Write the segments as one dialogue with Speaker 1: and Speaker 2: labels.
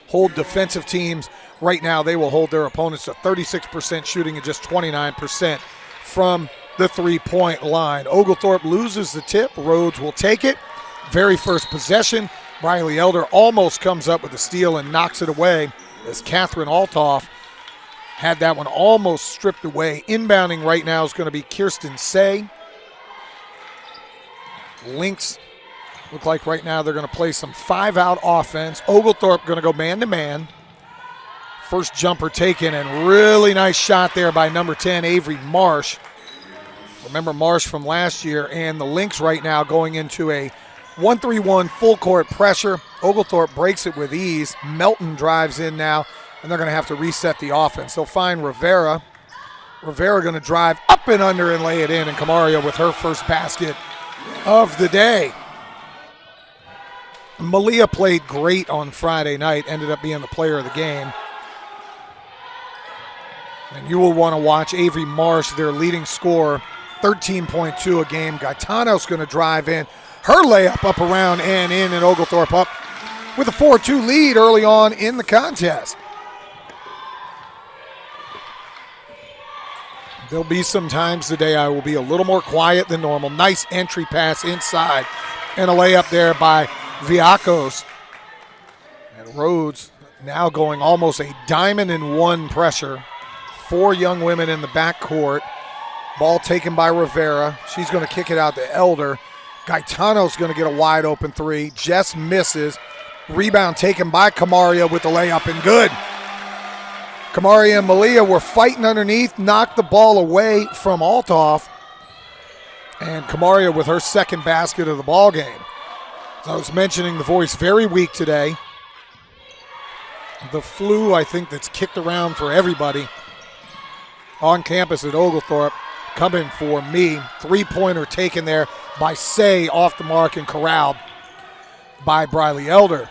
Speaker 1: hold defensive teams. Right now, they will hold their opponents to 36% shooting and just 29% from the three-point line. Oglethorpe loses the tip. Rhodes will take it. Very first possession. Riley Elder almost comes up with a steal and knocks it away as Catherine Altoff had that one almost stripped away. Inbounding right now is going to be Kirsten Say. Lynx look like right now they're going to play some five-out offense. Oglethorpe going to go man-to-man. First jumper taken, and really nice shot there by number 10, Avery Marsh. Remember Marsh from last year, and the Lynx right now going into a 1-3-1 full-court pressure. Oglethorpe breaks it with ease. Melton drives in now, and they're going to have to reset the offense. They'll find Rivera. Rivera going to drive up and under and lay it in, and Camaria with her first basket of the day. Malia played great on Friday night, ended up being the player of the game. And you will want to watch Avery Marsh, their leading scorer, 13.2 a game. Gaetano's going to drive in. Her layup up around and in, and Oglethorpe up with a 4-2 lead early on in the contest. There'll be some times today I will be a little more quiet than normal. Nice entry pass inside and a layup there by Viacos. And Rhodes now going almost a diamond-in-one pressure. Four young women in the backcourt. Ball taken by Rivera. She's going to kick it out to Elder. Gaetano's going to get a wide-open three. Jess misses. Rebound taken by Camaria with the layup and good. Camaria and Malia were fighting underneath, knocked the ball away from Altoff. And Camaria with her second basket of the ball game. As I was mentioning, the voice very weak today. The flu, I think, that's kicked around for everybody on campus at Oglethorpe coming for me. Three-pointer taken there by Say off the mark and corralled by Briley Elder.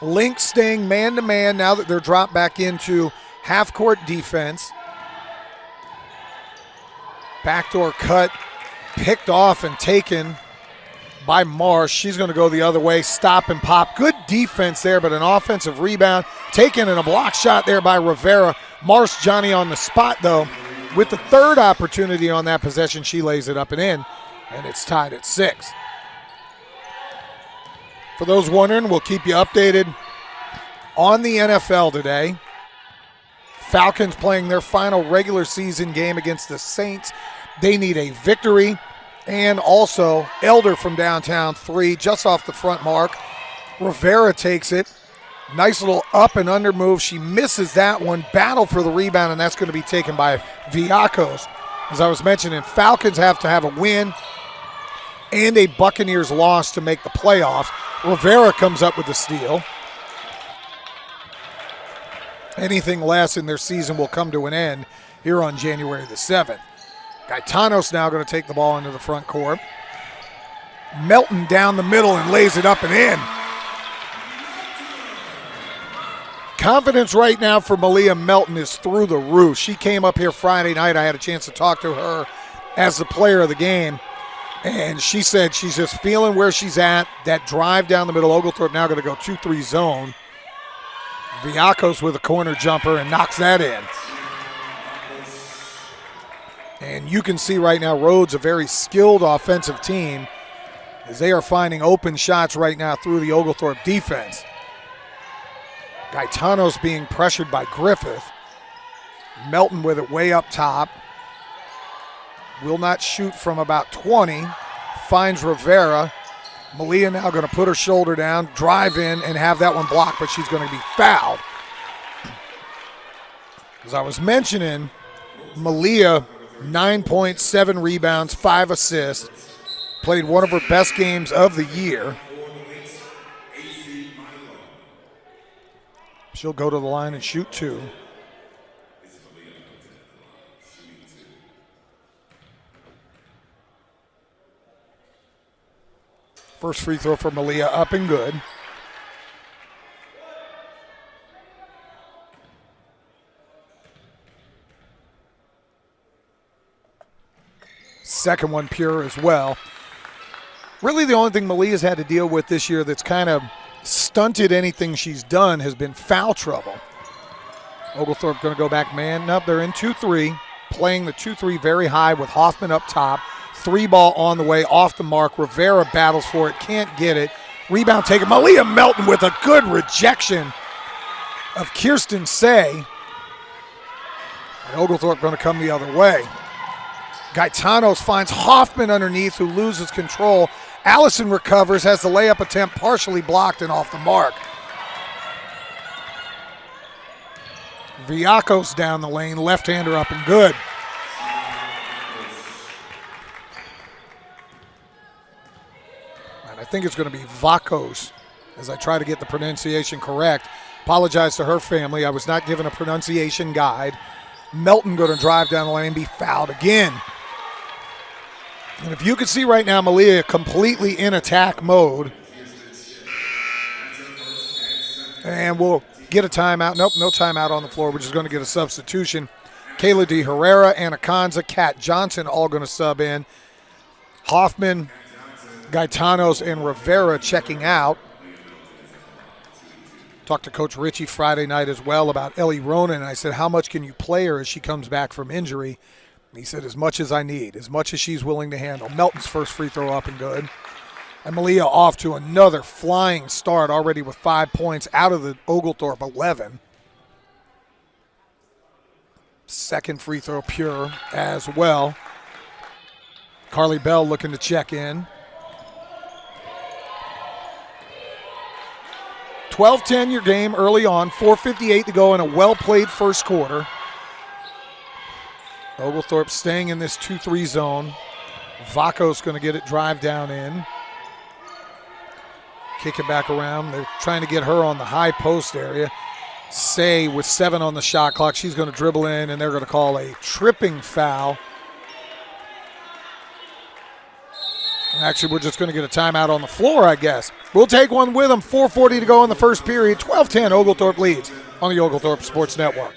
Speaker 1: Lynx staying man-to-man now that they're dropped back into half-court defense. Backdoor cut, picked off and taken by Marsh. She's going to go the other way, stop and pop. Good defense there, but an offensive rebound taken and a block shot there by Rivera. Marsh Johnny on the spot, though. With the third opportunity on that possession, she lays it up and in, and it's tied at 6. For those wondering, we'll keep you updated on the NFL today. Falcons playing their final regular season game against the Saints. They need a victory. And also, Elder from downtown, three, just off the front mark. Rivera takes it. Nice little up and under move. She misses that one. Battle for the rebound, and that's going to be taken by Viacos. As I was mentioning, Falcons have to have a win and a Buccaneers loss to make the playoffs. Rivera comes up with the steal. Anything less in their season will come to an end here on January the 7th. Gaetano's now going to take the ball into the front court. Melton down the middle and lays it up and in. Confidence right now for Malia Melton is through the roof. She came up here Friday night. I had a chance to talk to her as the player of the game. And she said she's just feeling where she's at. That drive down the middle. Oglethorpe now going to go 2-3 zone. Viacos with a corner jumper and knocks that in. And you can see right now Rhodes, a very skilled offensive team, as they are finding open shots right now through the Oglethorpe defense. Gaetano's being pressured by Griffith. Melton with it way up top. Will not shoot from about 20. Finds Rivera. Malia now going to put her shoulder down, drive in, and have that one blocked, but she's going to be fouled. As I was mentioning, Malia, 9 points, 7 rebounds, 5 assists. Played one of her best games of the year. She'll go to the line and shoot 2. First free throw for Malia, up and good. Second one pure as well. Really the only thing Malia's had to deal with this year that's kind of stunted anything she's done has been foul trouble. Oglethorpe going to go back man. Nope, they're in 2-3, playing the 2-3 very high with Hoffman up top. 3-ball on the way, off the mark. Rivera battles for it, can't get it. Rebound taken. Malia Melton with a good rejection of Kirsten Say. And Oglethorpe going to come the other way. Gaetanos finds Hoffman underneath, who loses control. Allison recovers, has the layup attempt partially blocked and off the mark. Viacos down the lane, left-hander up and good. And I think it's going to be Vacos, as I try to get the pronunciation correct. Apologize to her family. I was not given a pronunciation guide. Melton going to drive down the lane, be fouled again. And if you can see right now, Malia completely in attack mode. And we'll get a timeout. Nope, no timeout on the floor. We're just going to get a substitution. Kayla D. Herrera, Anna Conza, Kat Johnson all going to sub in. Hoffman, Gaetanos, and Rivera checking out. Talked to Coach Ritchie Friday night as well about Ellie Ronan. And I said, how much can you play her as she comes back from injury? He said, as much as I need, as much as she's willing to handle. Melton's first free throw up and good. And Malia off to another flying start, already with 5 points out of the Oglethorpe 11. Second free throw pure as well. Carly Bell looking to check in. 12-10 your game early on, 4:58 to go in a well-played first quarter. Oglethorpe staying in this 2-3 zone. Vacos going to get it, drive down in. Kick it back around. They're trying to get her on the high post area. Say with 7 on the shot clock. She's going to dribble in, and they're going to call a tripping foul. Actually, we're just going to get a timeout on the floor, I guess. We'll take one with them. 4:40 to go in the first period. 12-10, Oglethorpe leads on the Oglethorpe Sports Network.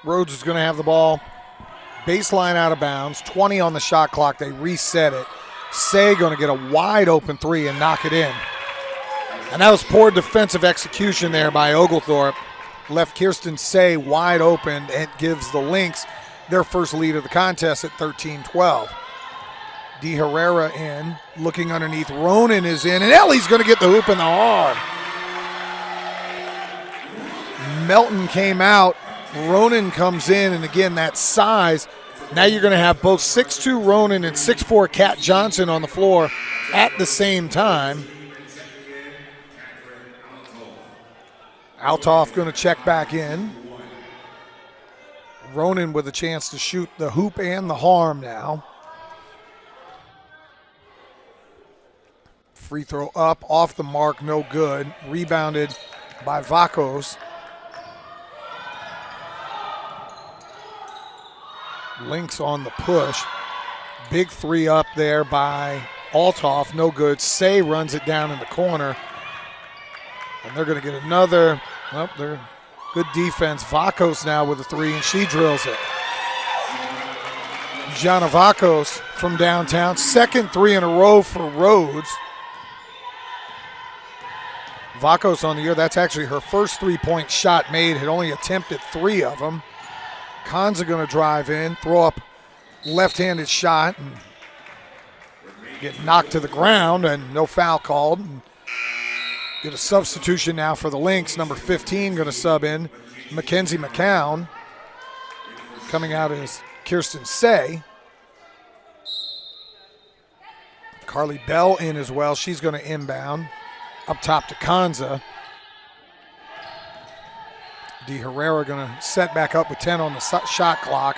Speaker 1: Rhodes is going to have the ball. Baseline out of bounds. 20 on the shot clock. They reset it. Say going to get a wide open 3 and knock it in. And that was poor defensive execution there by Oglethorpe. Left Kirsten Say wide open and gives the Lynx their first lead of the contest at 13-12. D. Herrera in, looking underneath. Ronan is in, and Ellie's going to get the hoop in the arm. Melton came out. Ronan comes in, and again, that size. Now you're going to have both 6'2 Ronan and 6'4 Kat Johnson on the floor at the same time. Altoff going to check back in. Ronan with a chance to shoot the hoop and the harm now. Free throw up, off the mark, no good. Rebounded by Vacos. Lynx on the push. Big 3 up there by Altoff, no good. Say runs it down in the corner. And they're going to get another, they're good defense. Vacos now with a 3, and she drills it. Gianna Vacos from downtown, second 3 in a row for Rhodes. Vacos on the year, that's actually her first 3-point shot made, had only attempted 3 of them. Kanza going to drive in, throw up left-handed shot and get knocked to the ground, and no foul called. And get a substitution now for the Lynx. Number 15 going to sub in Mackenzie McCown. Coming out is Kirsten Say. Carly Bell in as well. She's going to inbound. Up top to Kanza. De Herrera going to set back up with 10 on the shot clock.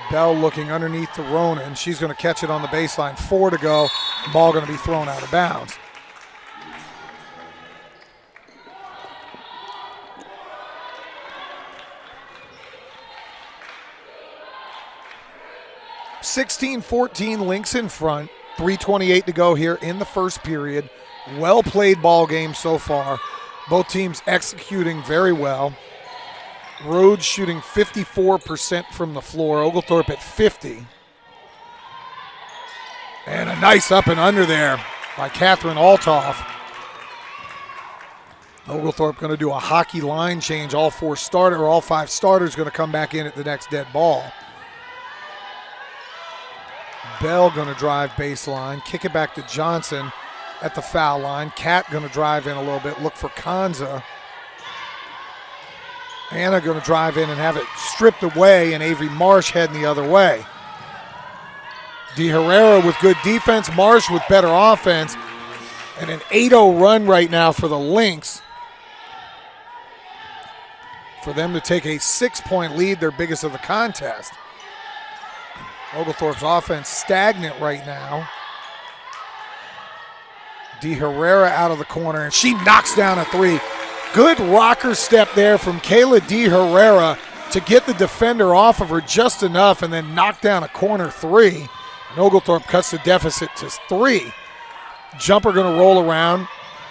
Speaker 1: Bell looking underneath the Ronan. She's going to catch it on the baseline. 4 to go. Ball going to be thrown out of bounds. (16-14) Lynx in front. 3:28 to go here in the first period. Well played ball game so far. Both teams executing very well. Rhodes shooting 54% from the floor. Oglethorpe at 50. And a nice up and under there by Catherine Altoff. Oglethorpe going to do a hockey line change. All 5 starters going to come back in at the next dead ball. Bell going to drive baseline, kick it back to Johnson at the foul line. Cat going to drive in a little bit, look for Kanza. Anna going to drive in and have it stripped away, and Avery Marsh heading the other way. De Herrera with good defense, Marsh with better offense, and an 8-0 run right now for the Lynx. For them to take a 6-point lead, their biggest of the contest. Oglethorpe's offense stagnant right now. De Herrera out of the corner, and she knocks down a 3. Good rocker step there from Kayla De Herrera to get the defender off of her just enough and then knock down a corner 3. And Oglethorpe cuts the deficit to 3. Jumper going to roll around.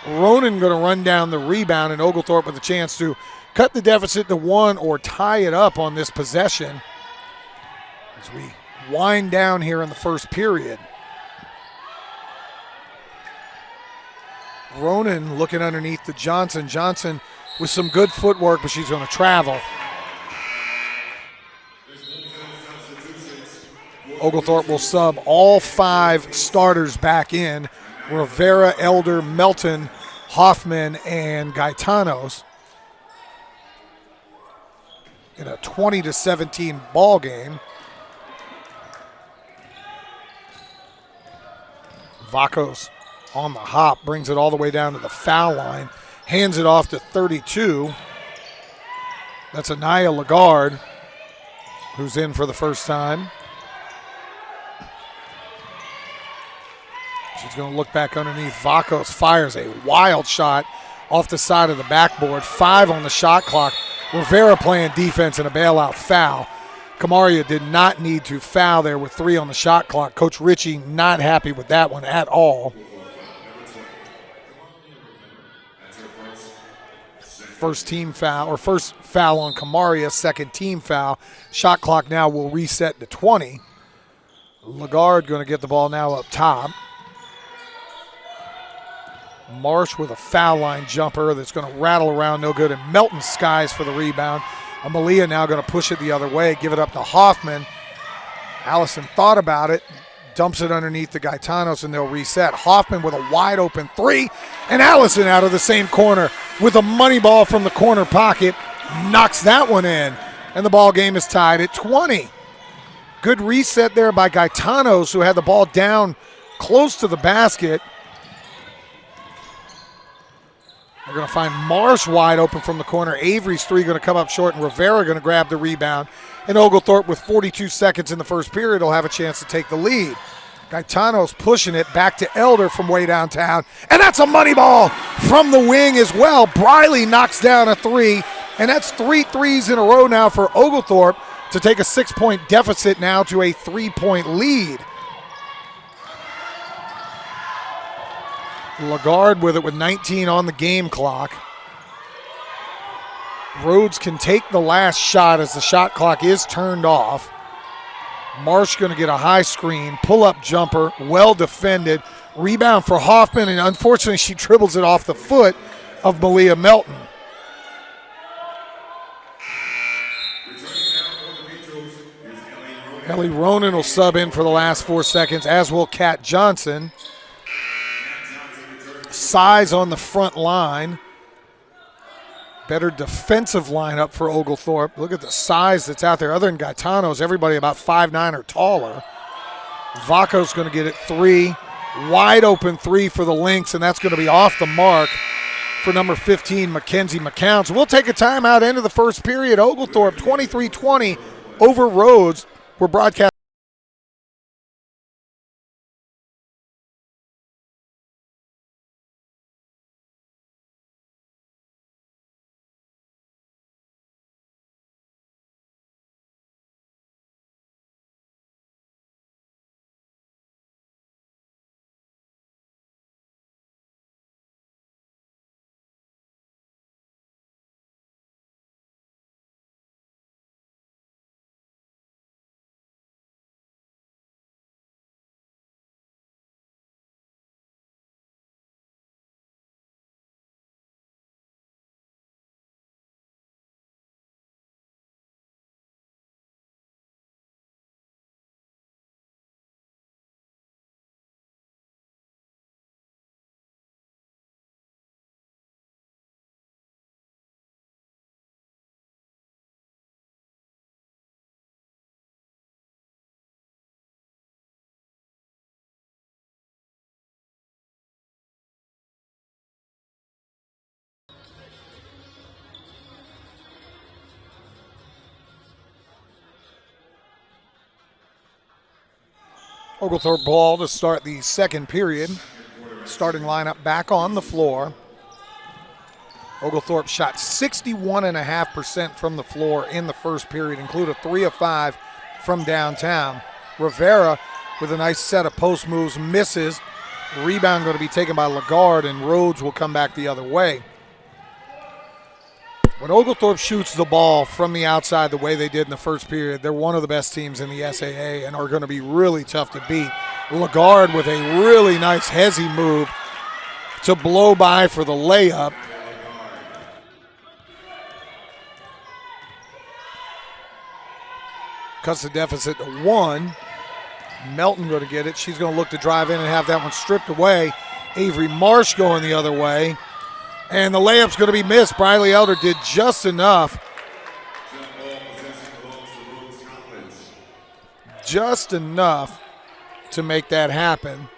Speaker 1: Ronan going to run down the rebound, and Oglethorpe with a chance to cut the deficit to 1 or tie it up on this possession as we wind down here in the first period. Ronan looking underneath to Johnson. Johnson with some good footwork, but she's going to travel. Oglethorpe will sub all 5 starters back in. Rivera, Elder, Melton, Hoffman, and Gaetanos. In a 20-17 ball game. Vacos on the hop, brings it all the way down to the foul line, hands it off to 32. That's Anaya Lagarde, who's in for the first time. She's going to look back underneath. Vacos fires a wild shot off the side of the backboard. 5 on the shot clock. Rivera playing defense and a bailout foul. Camaria did not need to foul there with 3 on the shot clock. Coach Ritchie not happy with that one at all. First foul on Camaria, second team foul. Shot clock now will reset to 20. Lagarde going to get the ball now up top. Marsh with a foul line jumper that's going to rattle around, no good, and Melton skies for the rebound. Amalia now going to push it the other way, give it up to Hoffman. Allison thought about it, dumps it underneath the Gaetanos, and they'll reset. Hoffman with a wide open 3, and Allison out of the same corner with a money ball from the corner pocket, knocks that one in, and the ball game is tied at 20. Good reset there by Gaetanos, who had the ball down close to the basket. They're going to find Marsh wide open from the corner. Avery's 3 going to come up short, and Rivera going to grab the rebound. And Oglethorpe, with 42 seconds in the first period, will have a chance to take the lead. Gaetanos pushing it back to Elder from way downtown. And that's a money ball from the wing as well. Briley knocks down a 3, and that's 3 threes in a row now for Oglethorpe to take a 6-point deficit now to a 3-point lead. Lagarde with it with 19 on the game clock. Rhodes can take the last shot as the shot clock is turned off. Marsh going to get a high screen, pull-up jumper, well defended. Rebound for Hoffman, and unfortunately she dribbles it off the foot of Malia Melton. Riley Ronan will sub in for the last 4 seconds, as will Kat Johnson. Size on the front line. Better defensive lineup for Oglethorpe. Look at the size that's out there. Other than Gaetano's, everybody about 5'9" or taller. Vaco's going to get it 3. Wide open 3 for the Lynx, and that's going to be off the mark for number 15, Mackenzie McCown. So we'll take a timeout into the first period. Oglethorpe 23-20 over Rhodes. We're broadcasting. Oglethorpe ball to start the second period. Starting lineup back on the floor. Oglethorpe shot 61.5% from the floor in the first period, include a 3 of 5 from downtown. Rivera with a nice set of post moves, misses. Rebound going to be taken by Lagarde, and Rhodes will come back the other way. When Oglethorpe shoots the ball from the outside the way they did in the first period, they're one of the best teams in the SAA and are going to be really tough to beat. Lagarde with a really nice hezzy move to blow by for the layup. Cuts the deficit to 1. Melton going to get it. She's going to look to drive in and have that one stripped away. Avery Marsh going the other way. And the layup's going to be missed. Briley Elder did just enough. Just enough to make that happen.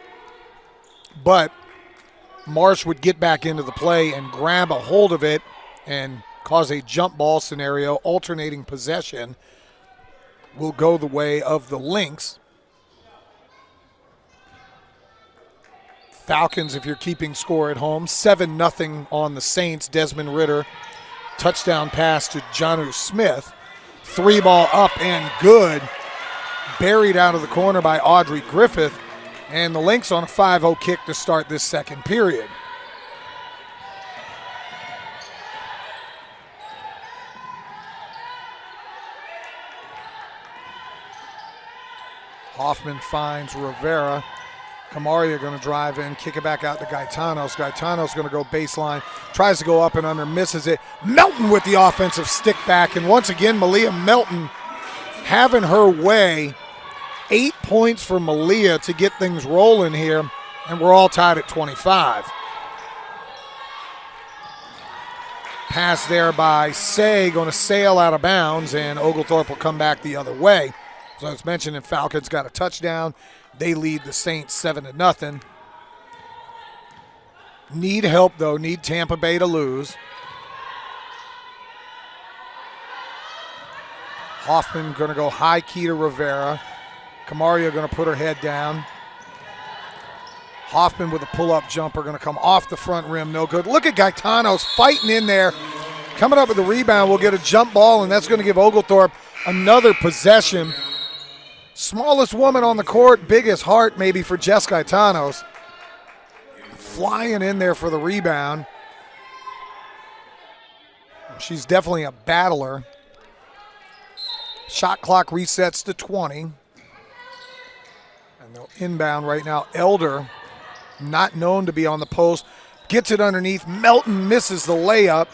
Speaker 1: But Marsh would get back into the play and grab a hold of it and cause a jump ball scenario. Alternating possession will go the way of the Lynx. Falcons, if you're keeping score at home, 7-0 on the Saints. Desmond Ritter, touchdown pass to Jonu Smith. 3 ball up and good. Buried out of the corner by Audrey Griffith. And the Lynx on a 5-0 kick to start this second period. Hoffman finds Rivera. Camaria going to drive in, kick it back out to Gaetanos. Gaetanos going to go baseline, tries to go up and under, misses it. Melton with the offensive stick back, and once again, Malia Melton having her way. 8 points for Malia to get things rolling here, and we're all tied at 25. Pass there by Say, going to sail out of bounds, and Oglethorpe will come back the other way. So as mentioned, and Falcons got a touchdown. They lead the Saints 7-0. Need help, though. Need Tampa Bay to lose. Hoffman going to go high key to Rivera. Camaria going to put her head down. Hoffman with a pull-up jumper going to come off the front rim. No good. Look at Gaetanos fighting in there. Coming up with the rebound. We'll get a jump ball, and that's going to give Oglethorpe another possession. Smallest woman on the court, biggest heart maybe for Jess Gaetanos. Flying in there for the rebound. She's definitely a battler. Shot clock resets to 20. And they'll inbound right now. Elder, not known to be on the post, gets it underneath. Melton misses the layup.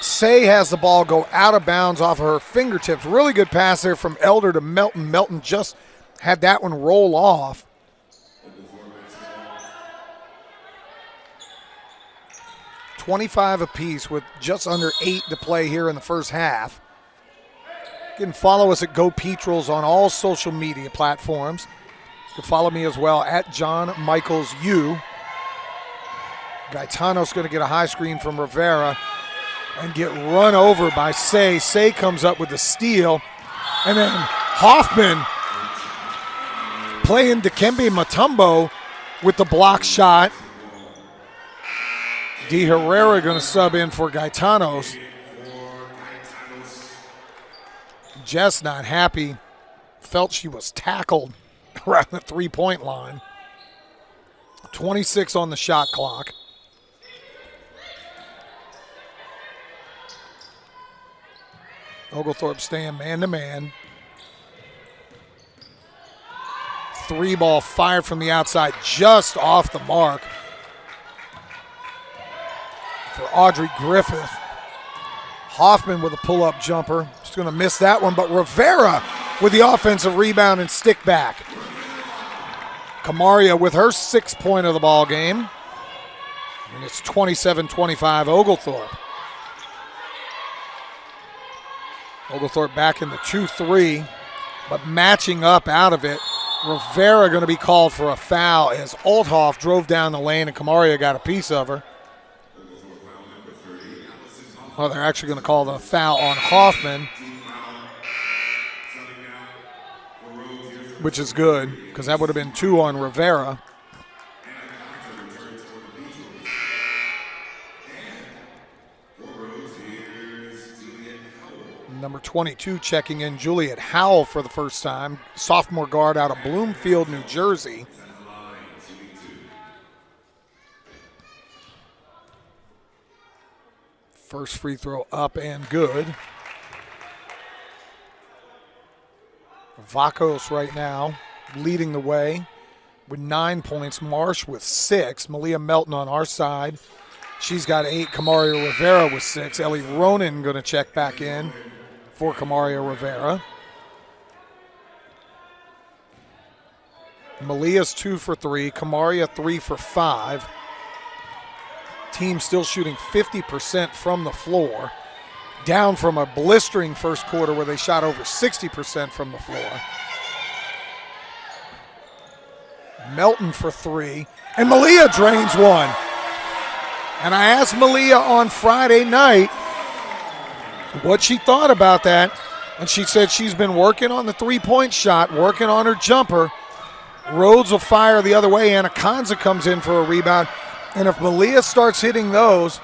Speaker 1: Say has the ball go out of bounds off of her fingertips. Really good pass there from Elder to Melton. Melton just had that one roll off. $25 apiece with just under 8 to play here in the first half. You can follow us at Go Petrels on all social media platforms. You can follow me as well at John Michaels U. Gaetano's going to get a high screen from Rivera and get run over by Say. Say comes up with the steal. And then Hoffman playing Dikembe Mutombo with the block shot. De Herrera going to sub in for Gaetanos. Jess not happy. Felt she was tackled around the three-point line. 26 on the shot clock. Oglethorpe staying man-to-man. 3-ball fired from the outside, just off the mark for Audrey Griffith. Hoffman with a pull-up jumper. She's going to miss that one, but Rivera with the offensive rebound and stick back. Kamaria with her 6th point of the ball game. And it's 27-25 Oglethorpe. Oglethorpe back in the 2-3, but matching up out of it. Rivera going to be called for a foul as Althoff drove down the lane and Kamaria got a piece of her. Well, they're actually going to call the foul on Hoffman, which is good because that would have been 2 on Rivera. Number 22 checking in, Juliet Howell for the first time. Sophomore guard out of Bloomfield, New Jersey. First free throw up and good. Vacos right now leading the way with 9 points. Marsh with 6. Malia Melton on our side. She's got 8. Kamaria Rivera with 6. Ellie Ronan going to check back in for Kamaria Rivera. Malia's 2 for 3. Kamaria 3 for 5. Team still shooting 50% from the floor, down from a blistering first quarter where they shot over 60% from the floor. Melton for 3, and Malia drains one. And I asked Malia on Friday night what she thought about that, and she said she's been working on the three-point shot, working on her jumper. Rhodes will fire the other way. Anaconza comes in for a rebound. And if Malia starts hitting those,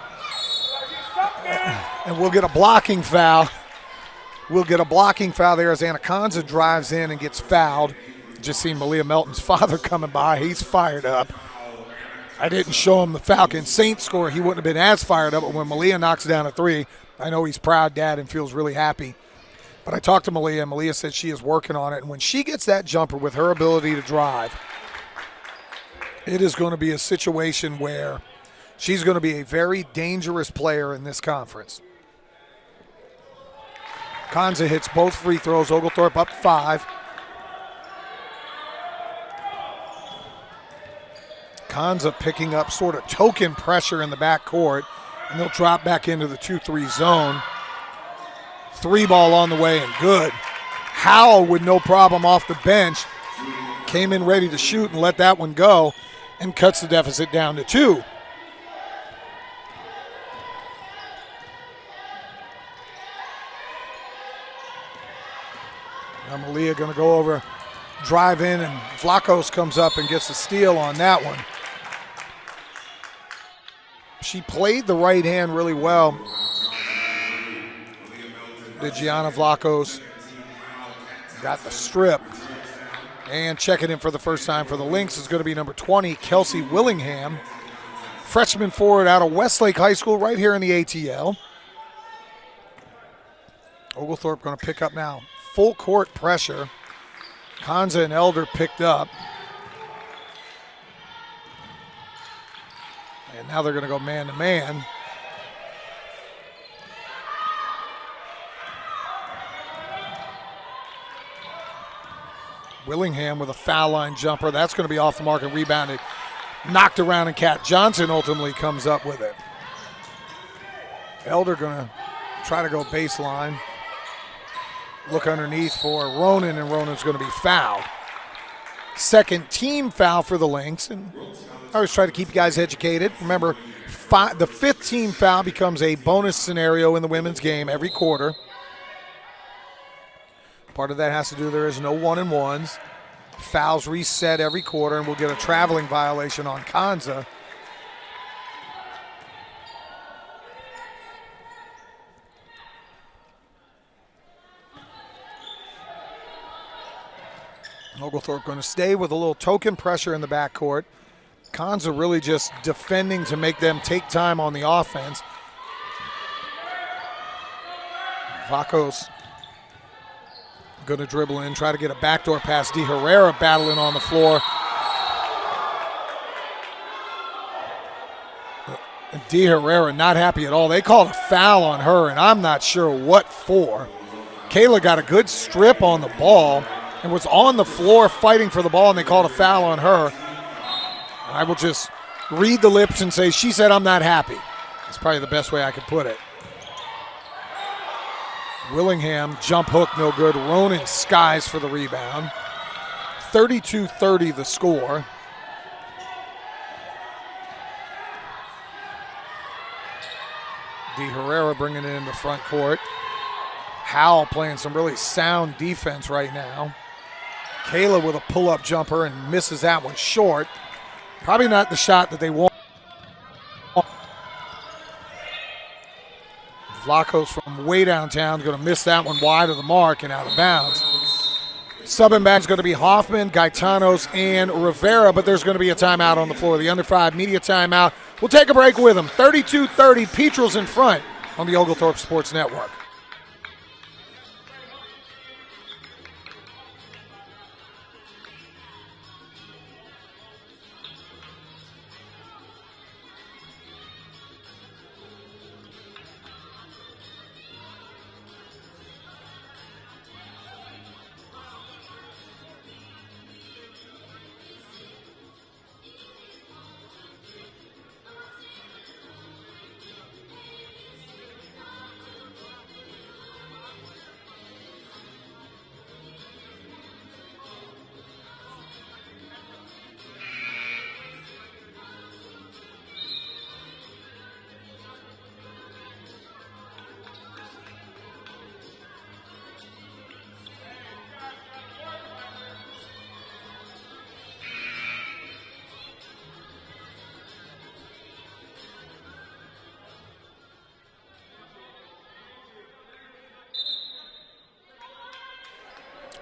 Speaker 1: and we'll get a blocking foul. We'll get a blocking foul there as Anaconza drives in and gets fouled. Just seen Malia Melton's father coming by. He's fired up. I didn't show him the Falcon Saints score. He wouldn't have been as fired up, but when Malia knocks down a 3, I know he's proud dad and feels really happy. But I talked to Malia, and Malia said she is working on it. And when she gets that jumper with her ability to drive, it is going to be a situation where she's going to be a very dangerous player in this conference. Kanza hits both free throws. Oglethorpe up 5. Kanza picking up sort of token pressure in the backcourt, and they'll drop back into the 2-3 zone. 3-ball on the way and good. Howell with no problem off the bench. Came in ready to shoot and let that one go and cuts the deficit down to 2. Now Malia going to go over, drive in, and Vlachos comes up and gets a steal on that one. She played the right hand really well. Did Gianna Vlachos. Got the strip. And checking in for the first time for the Lynx is going to be number 20, Kelsey Willingham. Freshman forward out of Westlake High School right here in the ATL. Oglethorpe going to pick up now. Full court pressure. Kanza and Elder picked up. And now they're going to go man-to-man. Willingham with a foul line jumper. That's going to be off the mark and rebounded. Knocked around, and Kat Johnson ultimately comes up with it. Elder going to try to go baseline. Look underneath for Ronan, and Ronan's going to be fouled. Second team foul for the Lynx, and I always try to keep you guys educated. Remember, the fifth team foul becomes a bonus scenario in the women's game every quarter. Part of that has to do, there is no 1-and-1s. Fouls reset every quarter, and we'll get a traveling violation on Kanza. Oglethorpe going to stay with a little token pressure in the backcourt. Kanza really just defending to make them take time on the offense. Vacos going to dribble in, try to get a backdoor pass. De Herrera battling on the floor. De Herrera not happy at all. They called a foul on her, and I'm not sure what for. Kayla got a good strip on the ball and was on the floor fighting for the ball, and they called a foul on her. I will just read the lips and say, she said, I'm not happy. That's probably the best way I could put it. Willingham, jump hook, no good. Ronan skies for the rebound. 32-30 the score. De Herrera bringing it in the front court. Howell playing some really sound defense right now. Kayla with a pull-up jumper and misses that one short. Probably not the shot that they want. Vlachos from way downtown is going to miss that one wide of the mark and out of bounds. Subbing back is going to be Hoffman, Gaetanos, and Rivera, but there's going to be a timeout on the floor. The under 5 media timeout. We'll take a break with them. 32-30, Petrel's in front on the Oglethorpe Sports Network.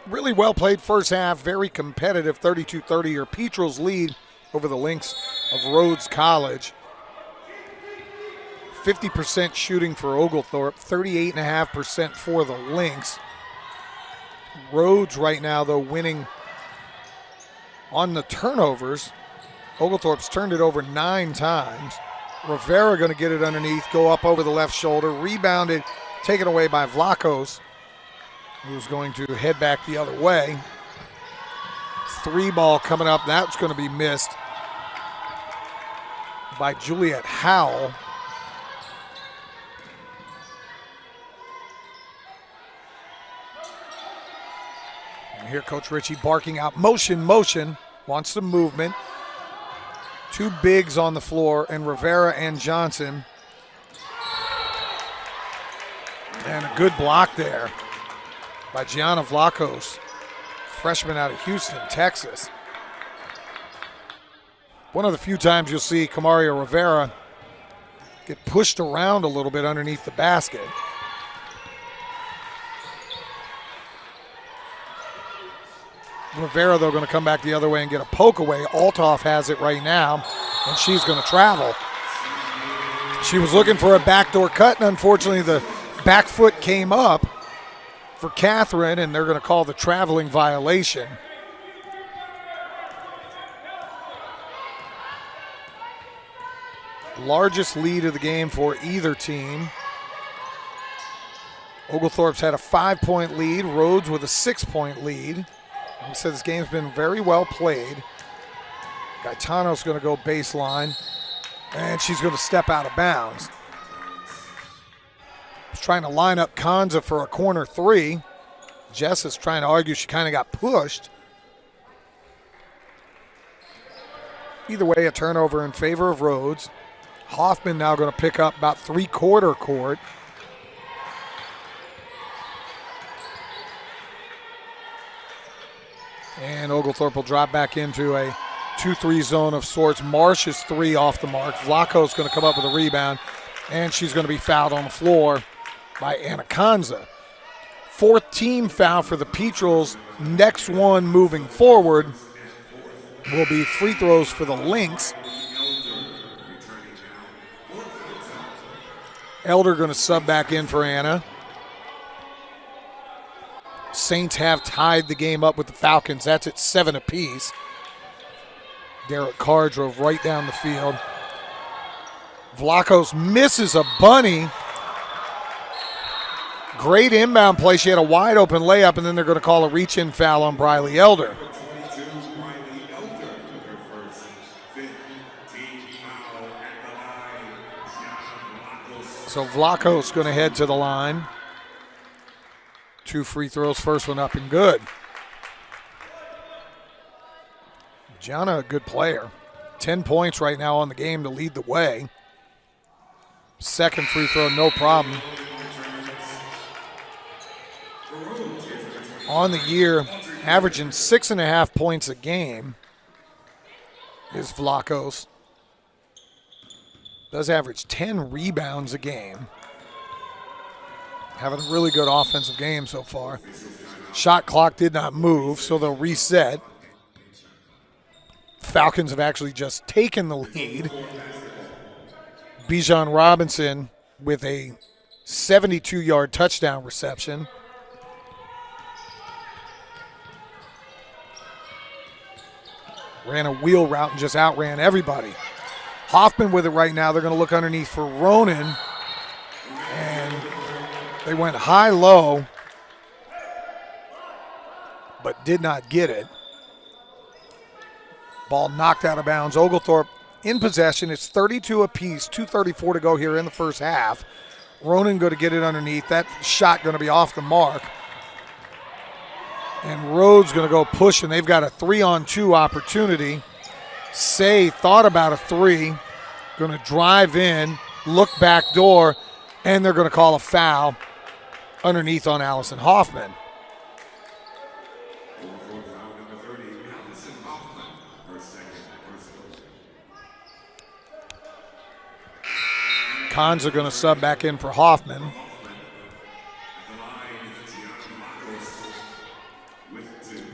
Speaker 1: Really well played first half, very competitive, 32-30, your Petrel's lead over the Lynx of Rhodes College. 50% shooting for Oglethorpe, 38.5% for the Lynx. Rhodes right now, though, winning on the turnovers. Oglethorpe's turned it over 9 times. Rivera going to get it underneath, go up over the left shoulder, rebounded, taken away by Vlachos, who's going to head back the other way. 3 ball coming up. That's going to be missed by Juliet Howell. And here Coach Ritchie barking out, motion, motion, wants some movement. 2 bigs on the floor, and Rivera and Johnson. And a good block there by Gianna Vlachos, freshman out of Houston, Texas. One of the few times you'll see Kamaria Rivera get pushed around a little bit underneath the basket. Rivera, though, going to come back the other way and get a poke away. Althoff has it right now, and she's going to travel. She was looking for a backdoor cut, and unfortunately the back foot came up for Catherine, and they're going to call the traveling violation. Largest lead of the game for either team. Oglethorpe's had a 5-point lead. Rhodes with a 6-point lead. Like I said, this game's been very well played. Gaetano's going to go baseline, and she's going to step out of bounds. She's trying to line up Kanza for a corner three. Jess is trying to argue she kind of got pushed. Either way, a turnover in favor of Rhodes. Hoffman now going to pick up about three-quarter court. And Oglethorpe will drop back into a 2-3 zone of sorts. Marsh's three off the mark. Vlacho's going to come up with a rebound, and she's going to be fouled on the floor by Anna Kanza. Fourth team foul for the Petrels. Next one moving forward will be free throws for the Lynx. Elder going to sub back in for Anna. Saints have tied the game up with the Falcons. That's at 7 apiece. Derek Carr drove right down the field. Vlachos misses a bunny. Great inbound play. She had a wide open layup, and then they're going to call a reach-in foul on Briley Elder. So Vlacho's going to head to the line. 2 free throws, first one up and good. Gianna, a good player. 10 points right now on the game to lead the way. Second free throw, no problem. On the year, averaging 6.5 points a game is Vlachos. Does average 10 rebounds a game. Having a really good offensive game so far. Shot clock did not move, so they'll reset. Falcons have actually just taken the lead. Bijan Robinson with a 72-yard touchdown reception. Ran a wheel route and just outran everybody. Hoffman with it right now. They're going to look underneath for Ronan. And they went high-low, but did not get it. Ball knocked out of bounds. Oglethorpe in possession. It's 32 apiece, 2:34 to go here in the first half. Ronan going to get it underneath. That shot going to be off the mark. And Rhodes going to go push, and they've got a 3-on-2 opportunity. Say thought about a three. Going to drive in, look back door, and they're going to call a foul underneath on Allison Hoffman. Cons are going to sub back in for Hoffman.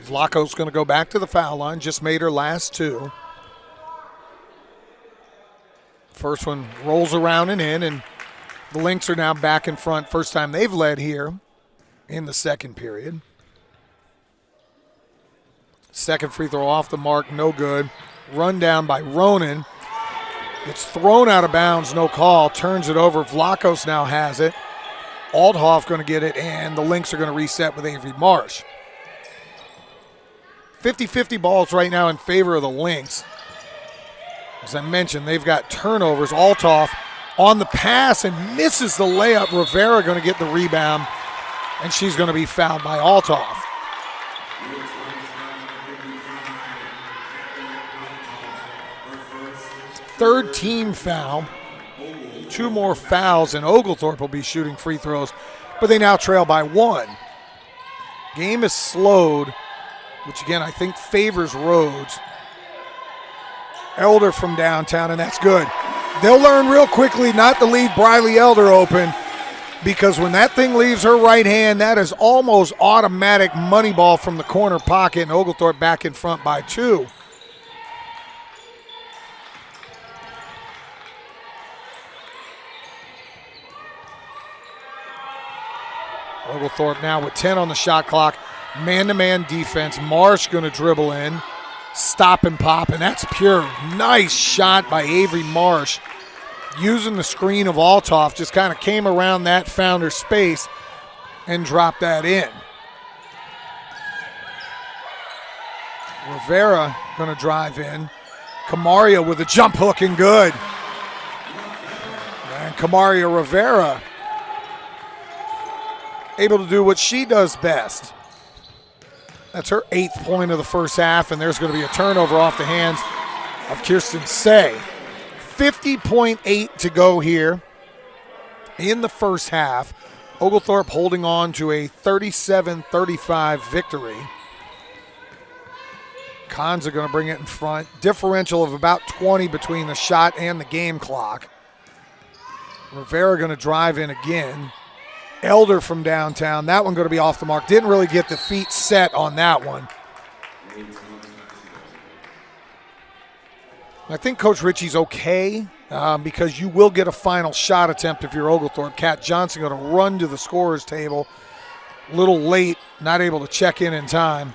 Speaker 1: Vlacho's going to go back to the foul line, just made her last two. First one rolls around and in, and the Lynx are now back in front. First time they've led here in the second period. Second free throw off the mark, no good. Run down by Ronan. It's thrown out of bounds, no call. Turns it over. Vlachos now has it. Althoff going to get it, and the Lynx are going to reset with Avery Marsh. 50-50 balls right now in favor of the Lynx. As I mentioned, they've got turnovers. Althoff on the pass and misses the layup. Rivera going to get the rebound, and she's going to be fouled by Althoff. Third team foul. 2 more fouls, and Oglethorpe will be shooting free throws, but they now trail by 1. Game is slowed, which again I think favors Rhodes. Elder from downtown, and that's good. They'll learn real quickly not to leave Briley Elder open, because when that thing leaves her right hand, that is almost automatic money ball from the corner pocket, and Oglethorpe back in front by 2. Oglethorpe now with 10 on the shot clock. Man-to-man defense. Marsh going to dribble in. Stop and pop, and that's pure. Nice shot by Avery Marsh. Using the screen of Althoff, just kind of came around that, found her space, and dropped that in. Rivera going to drive in. Camaria with a jump hook and good. And Camaria Rivera able to do what she does best. That's her 8th point of the first half, and there's going to be a turnover off the hands of Kirsten Say. 50.8 to go here in the first half. Oglethorpe holding on to a 37-35 victory. Cons are going to bring it in front. Differential of about 20 between the shot and the game clock. Rivera going to drive in again. Elder from downtown. That one going to be off the mark. Didn't really get the feet set on that one. I think Coach Ritchie's okay because you will get a final shot attempt if you're Oglethorpe. Kat Johnson going to run to the scorer's table. A little late, not able to check in time.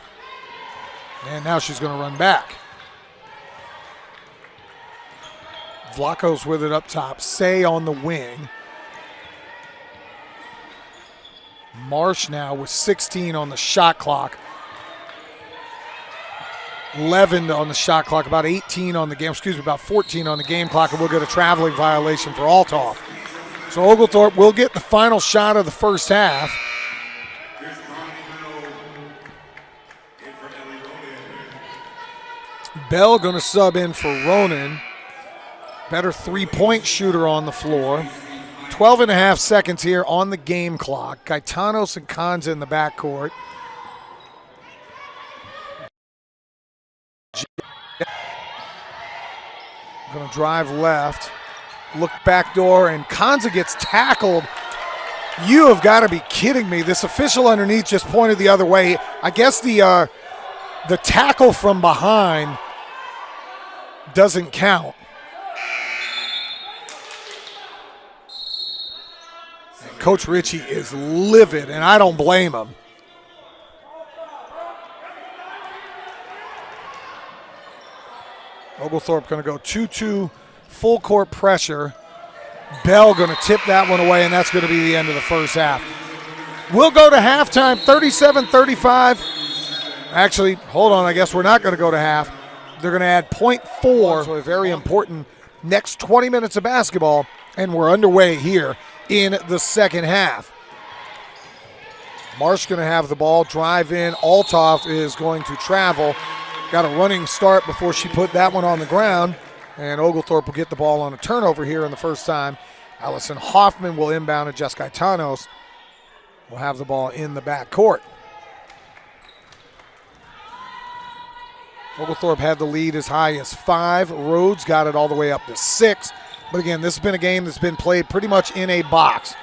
Speaker 1: And now she's going to run back. Vlachos with it up top. Say on the wing. Marsh now with 16 on the shot clock. 11 on the shot clock, about 18 on the game, about 14 on the game clock, and we'll get a traveling violation for Althoff. So Oglethorpe will get the final shot of the first half. Bell going to sub in for Ronan. Better three-point shooter on the floor. 12 and a half seconds here on the game clock. Gaetanos and Kanza in the backcourt. Going to drive left. Look back door, and Kanza gets tackled. You have got to be kidding me. This official underneath just pointed the other way. I guess the tackle from behind doesn't count. And Coach Ritchie is livid, and I don't blame him. Oglethorpe going to go 2-2 full court pressure. Bell going to tip that one away, and that's going to be the end of the first half. We'll go to halftime, 37-35. Actually, hold on, I guess we're not going to go to half. They're going to add 0.4, so a very important next 20 minutes of basketball, and we're underway here in the second half. Marsh going to have the ball, drive in. Althoff is going to travel. Got a running start before she put that one on the ground, and Oglethorpe will get the ball on a turnover here in the first time. Allison Hoffman will inbound, and Jess Gaetanos will have the ball in the backcourt. Oglethorpe had the lead as high as 5. Rhodes got it all the way up to 6. But again, this has been a game that's been played pretty much in a box.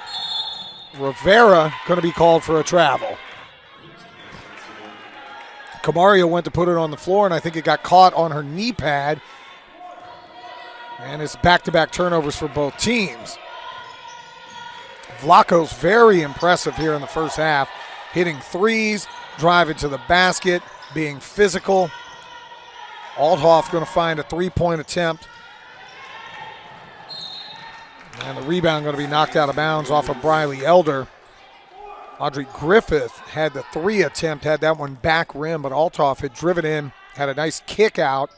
Speaker 1: Rivera going to be called for a travel. Camaria went to put it on the floor, and I think it got caught on her knee pad. And it's back-to-back turnovers for both teams. Vlachos very impressive here in the first half, hitting threes, driving to the basket, being physical. Althoff going to find a three-point attempt. And the rebound going to be knocked out of bounds off of Briley Elder. Audrey Griffith had the 3 attempt, had that one back rim, but Althoff had driven in, had a nice kick out.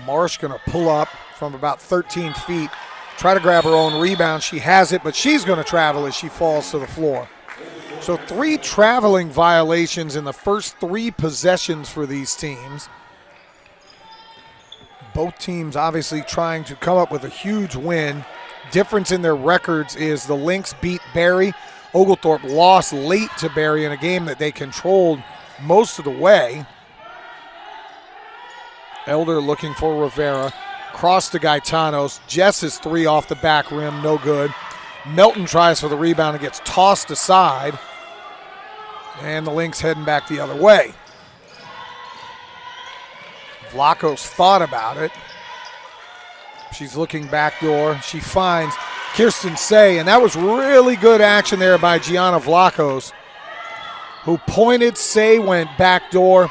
Speaker 1: Marsh going to pull up from about 13 feet, try to grab her own rebound. She has it, but she's going to travel as she falls to the floor. So 3 traveling violations in the first 3 possessions for these teams. Both teams obviously trying to come up with a huge win. Difference in their records is the Lynx beat Barry. Oglethorpe lost late to Barry in a game that they controlled most of the way. Elder looking for Rivera. Cross to Gaetanos. Jess's 3 off the back rim, no good. Melton tries for the rebound and gets tossed aside. And the Lynx heading back the other way. Vlachos thought about it. She's looking back door. She finds Kirsten Say, and that was really good action there by Gianna Vlachos, who pointed. Say went back door,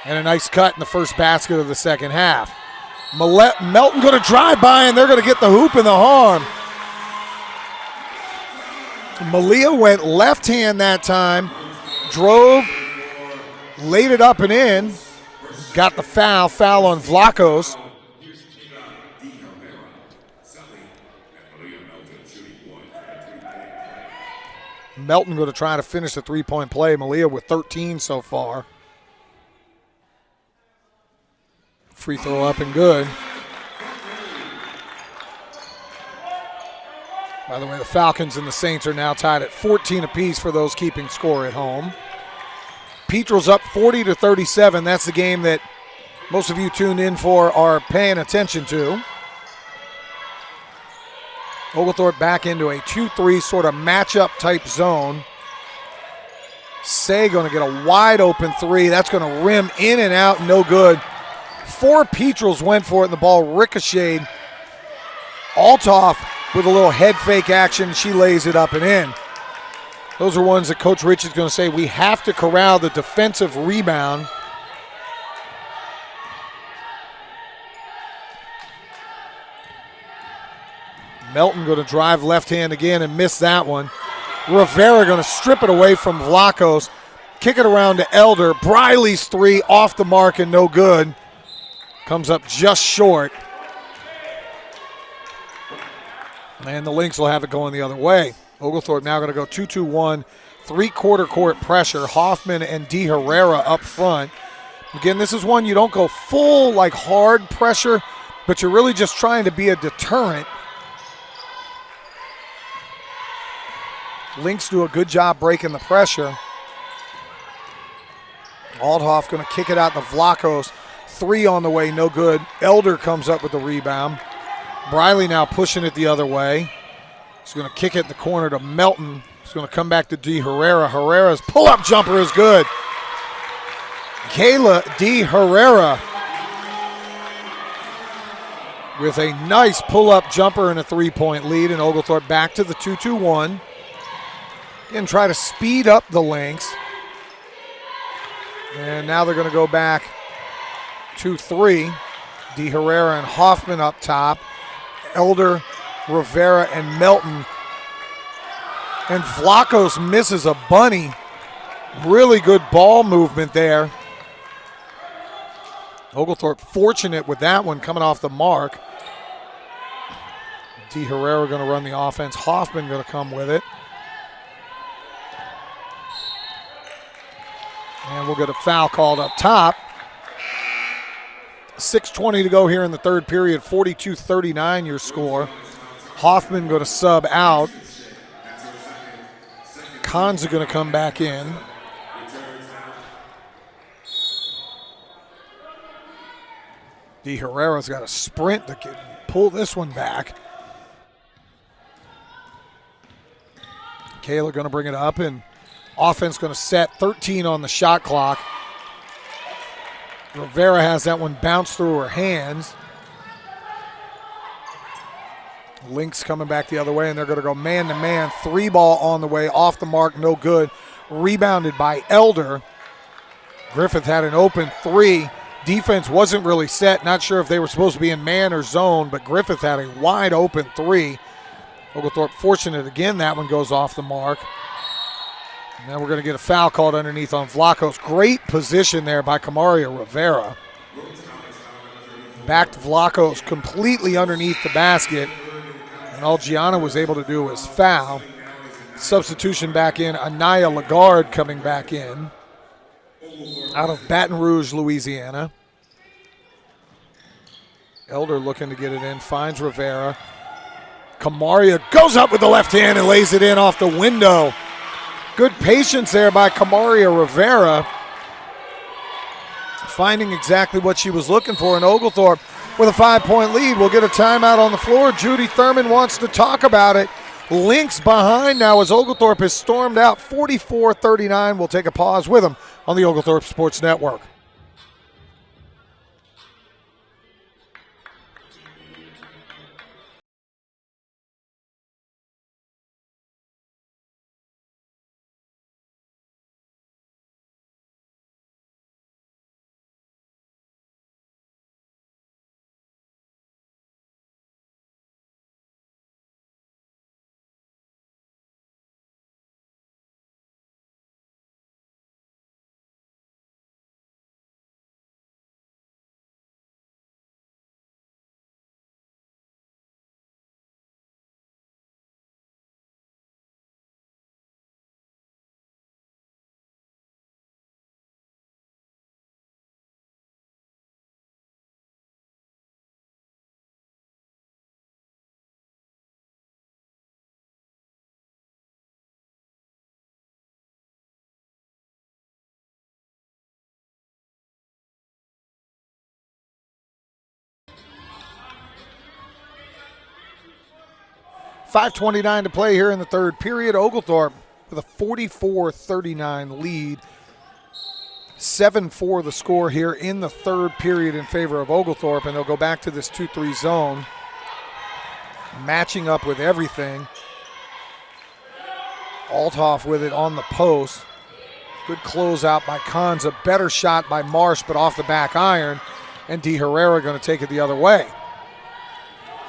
Speaker 1: and a nice cut in the first basket of the second half. Melton going to drive by, and they're going to get the hoop in the arm. Malia went left hand that time. drove, laid it up and in, got the foul on Vlachos. Melton going to try to finish the three-point play. Malia with 13 so far. Free throw up and good. By the way, the Falcons and the Saints are now tied at 14 apiece for those keeping score at home. Petrel's up 40-37. That's the game that most of you tuned in for are paying attention to. Oglethorpe back into a 2-3 sort of matchup type zone. Say going to get a wide open three. That's going to rim in and out, no good. 4 Petrels went for it and the ball ricocheted. Althoff with a little head fake action. She lays it up and in. Those are ones that Coach Rich is going to say we have to corral the defensive rebound. Melton going to drive left hand again and miss that one. Rivera going to strip it away from Vlachos. Kick it around to Elder. Briley's three off the mark and no good. Comes up just short. And the Lynx will have it going the other way. Oglethorpe now going to go 2-2-1, three-quarter court pressure. Hoffman and D. Herrera up front. Again, this is one you don't go full, like, hard pressure, but you're really just trying to be a deterrent. Lynx do a good job breaking the pressure. Althoff going to kick it out to Vlachos. Three on the way, no good. Elder comes up with the rebound. Briley now pushing it the other way. He's going to kick it in the corner to Melton. He's going to come back to D. Herrera. Herrera's pull-up jumper is good. Kayla D. Herrera with a nice pull-up jumper and a three-point lead, and Oglethorpe back to the 2-2-1. Again, try to speed up the Lynx. And now they're going to go back 2-3. D. Herrera and Hoffman up top. Elder, Rivera, and Melton. And Vlachos misses a bunny. Really good ball movement there. Oglethorpe fortunate with that one coming off the mark. D. Herrera going to run the offense. Hoffman going to come with it. And we'll get a foul called up top. 6:20 to go here in the third period. 42-39 your score. Hoffman going to sub out. Kanza going to come back in. D. Herrera's got a sprint to pull this one back. Kayla going to bring it up, and offense going to set 13 on the shot clock. Rivera has that one bounce through her hands. Lynx coming back the other way, and they're going to go man-to-man. Three ball on the way, off the mark, no good. Rebounded by Elder. Griffith had an open three. Defense wasn't really set. Not sure if they were supposed to be in man or zone, but Griffith had a wide open three. Oglethorpe fortunate again. That one goes off the mark. Now we're going to get a foul called underneath on Vlachos. Great position there by Kamaria Rivera. Back to Vlachos completely underneath the basket. And all Gianna was able to do was foul. Substitution back in. Anaya Lagarde coming back in out of Baton Rouge, Louisiana. Elder looking to get it in. Finds Rivera. Kamaria goes up with the left hand and lays it in off the window. Good patience there by Kamaria Rivera. Finding exactly what she was looking for in Oglethorpe with a 5-point lead. We'll get a timeout on the floor. Judy Thurman wants to talk about it. Lynx behind now as Oglethorpe has stormed out 44-39. We'll take a pause with them on the Oglethorpe Sports Network. 5:29 to play here in the third period. Oglethorpe with a 44-39 lead. 7-4 the score here in the third period in favor of Oglethorpe, and they'll go back to this 2-3 zone, matching up with everything. Althoff with it on the post. Good closeout by Kanza. Better shot by Marsh, but off the back iron, and De Herrera going to take it the other way.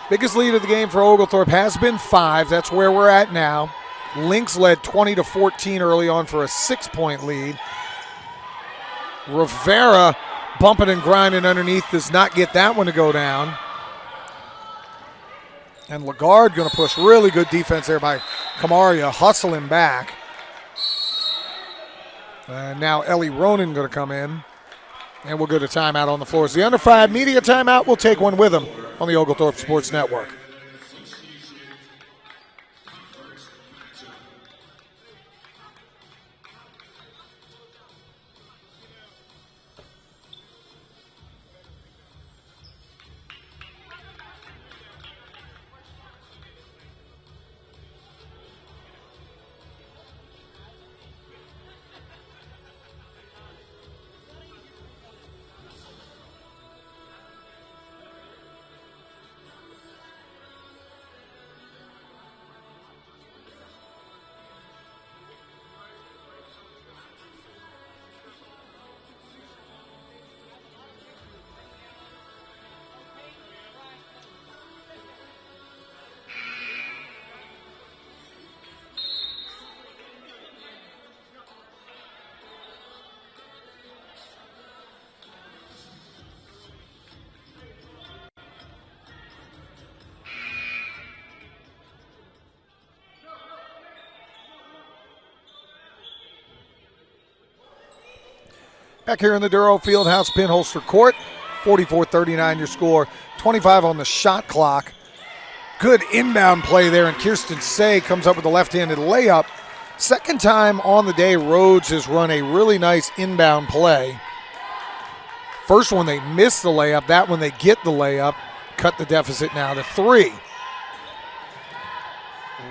Speaker 1: Biggest lead of the game for Oglethorpe has been 5. That's where we're at now. Lynx led 20-14 early on for a 6-point lead. Rivera bumping and grinding underneath, does not get that one to go down. And Lagarde going to push. Really good defense there by Kamaria, hustling back. And now Ellie Ronan going to come in. And we'll go to timeout on the floors. The Under 5 media timeout. We'll take one with them on the Oglethorpe Sports Network. Back here in the Duro Fieldhouse Pinholster Court, 44-39 your score, 25 on the shot clock. Good inbound play there, and Kirsten Say comes up with a left-handed layup. Second time on the day, Rhodes has run a really nice inbound play. First one they missed the layup, that one they get the layup, cut the deficit now to 3.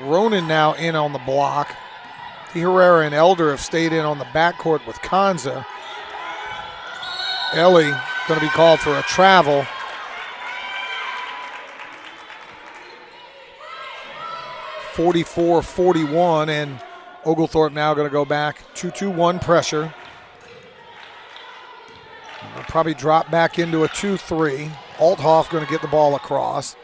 Speaker 1: Ronan now in on the block. De Herrera and Elder have stayed in on the backcourt with Kanza. Ellie going to be called for a travel. (44-41), and Oglethorpe now going to go back 2-2-1 pressure. They'll probably drop back into a 2-3. Althoff going to get the ball across.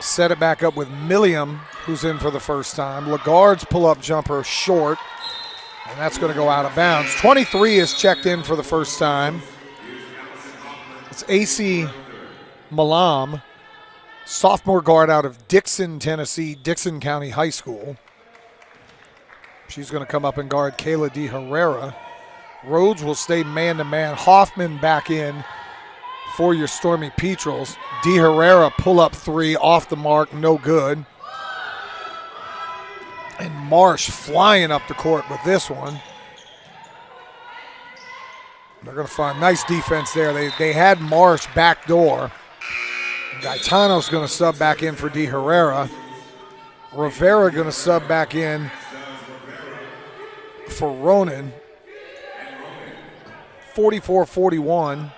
Speaker 1: Set it back up with Milliam, who's in for the first time. Lagarde's pull-up jumper short. And that's going to go out of bounds. 23 is checked in for the first time. It's AC Malam, sophomore guard out of Dixon, Tennessee, Dixon County High School. She's going to come up and guard Kayla De Herrera. Rhodes will stay man-to-man. Hoffman back in for your Stormy Petrels. De Herrera pull-up 3 off the mark, no good. And Marsh flying up the court with this one. They're going to find nice defense there. They had Marsh backdoor. Gaetano's going to sub back in for De Herrera. Rivera going to sub back in for Ronan. 44-41.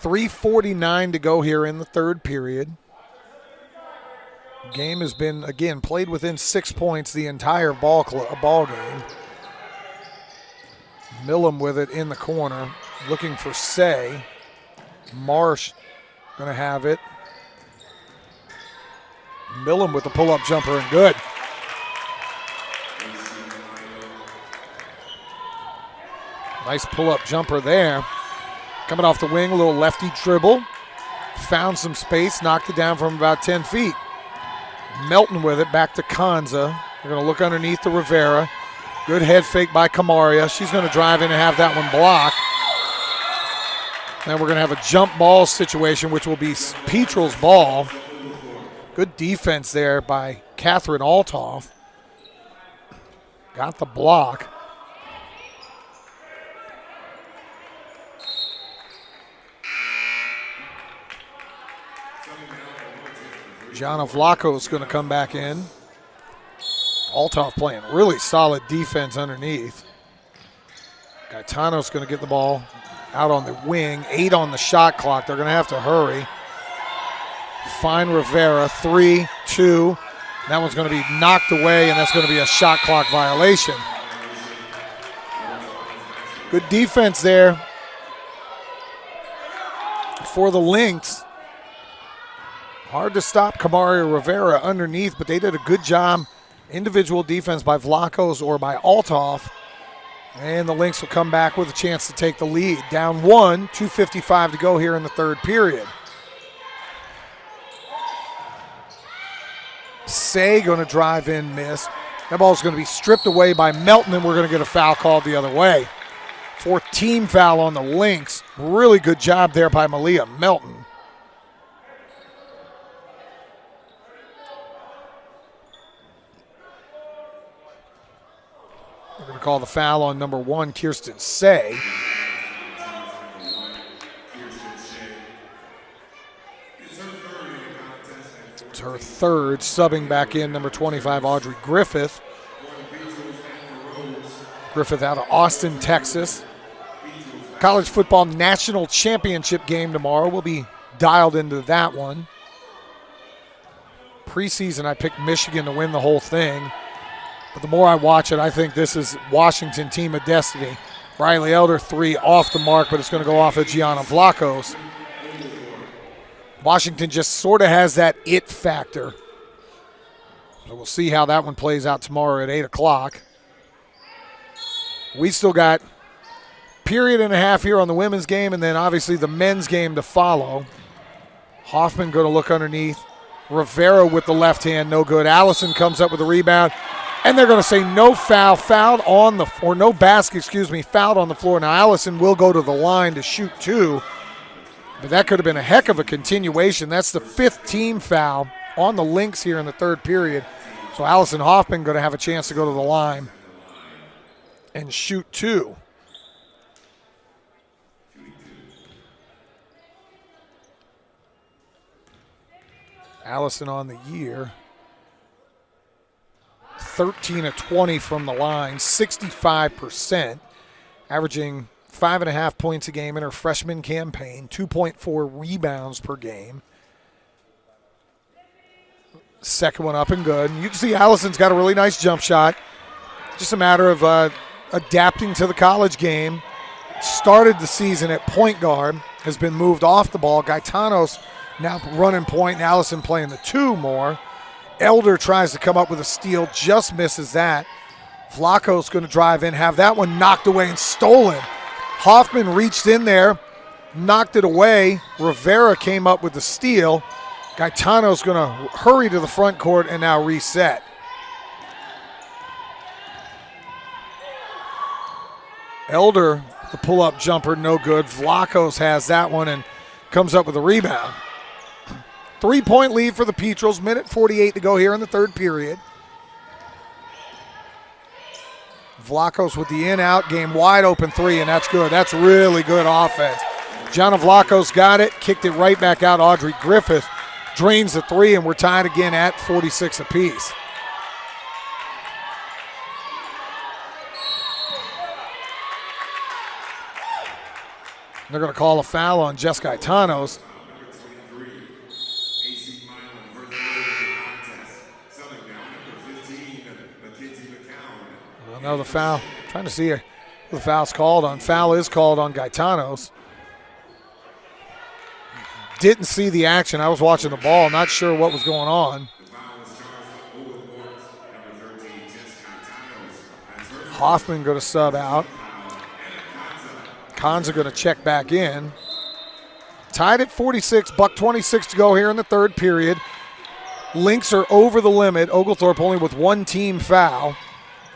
Speaker 1: 3:49 to go here in the third period. Game has been, again, played within 6 points the entire ball game. Millum with it in the corner, looking for Say. Marsh going to have it. Millum with the pull-up jumper, and good. Nice pull-up jumper there. Coming off the wing, a little lefty dribble. Found some space, knocked it down from about 10 feet. Melton with it, back to Kanza. They're going to look underneath to Rivera. Good head fake by Kamaria. She's going to drive in and have that one blocked. Then we're going to have a jump ball situation, which will be Petrel's ball. Good defense there by Catherine Althoff. Got the block. Gianna Vlaco is going to come back in. Oglethorpe playing really solid defense underneath. Gaetano's going to get the ball out on the wing. 8 on the shot clock. They're going to have to hurry. Find Rivera. 3, 2. That one's going to be knocked away, and that's going to be a shot clock violation. Good defense there for the Lynx. Hard to stop Kamari Rivera underneath, but they did a good job. Individual defense by Vlacos or by Oglethorpe. And the Lynx will come back with a chance to take the lead. Down 1, 2:55 to go here in the third period. Say going to drive in, miss. That ball's going to be stripped away by Melton, and we're going to get a foul called the other way. 4th team foul on the Lynx. Really good job there by Malia Melton. We're going to call the foul on number 1, Kirsten Say. It's her third, subbing back in number 25, Audrey Griffith. Griffith out of Austin, Texas. College football national championship game tomorrow. We'll be dialed into that one. Preseason, I picked Michigan to win the whole thing. But the more I watch it, I think this is Washington team of destiny. Riley Elder, 3 off the mark, but it's going to go off of Gianna Vlacos. Washington just sort of has that it factor. So we'll see how that one plays out tomorrow at 8 o'clock. We still got period and a half here on the women's game, and then obviously the men's game to follow. Hoffman going to look underneath. Rivera with the left hand, no good. Allison comes up with a rebound. And they're going to say no foul, fouled on the, or no basket, fouled on the floor. Now Allison will go to the line to shoot 2, but that could have been a heck of a continuation. That's the 5th team foul on the Lynx here in the third period. So Allison Hoffman going to have a chance to go to the line and shoot 2. Allison on the year. 13 of 20 from the line, 65%, averaging 5.5 points a game in her freshman campaign, 2.4 rebounds per game. Second one up and good. And you can see Allison's got a really nice jump shot. Just a matter of adapting to the college game. Started the season at point guard, has been moved off the ball. Gaetano's now running point, and Allison playing the 2 more. Elder tries to come up with a steal, just misses that. Vlaco's going to drive in, have that one knocked away and stolen. Hoffman reached in there, knocked it away. Rivera came up with the steal. Gaetano's going to hurry to the front court and now reset. Elder, the pull-up jumper, no good. Vlacos has that one and comes up with a rebound. 3-point lead for the Petrels. Minute 48 to go here in the third period. Vlacos with the in-out game, wide open 3, and that's good. That's really good offense. Gianna Vlacos got it, kicked it right back out. Audrey Griffith drains the 3, and we're tied again at 46 apiece. They're going to call a foul on Jess Gaetanos. No, the foul. Trying to see who the foul's called on. Foul is called on Gaetanos. Didn't see the action. I was watching the ball. Not sure what was going on. Hoffman going to sub out. Kanza going to check back in. Tied at 46. $1:26 to go here in the third period. Lynx are over the limit. Oglethorpe only with 1 team foul.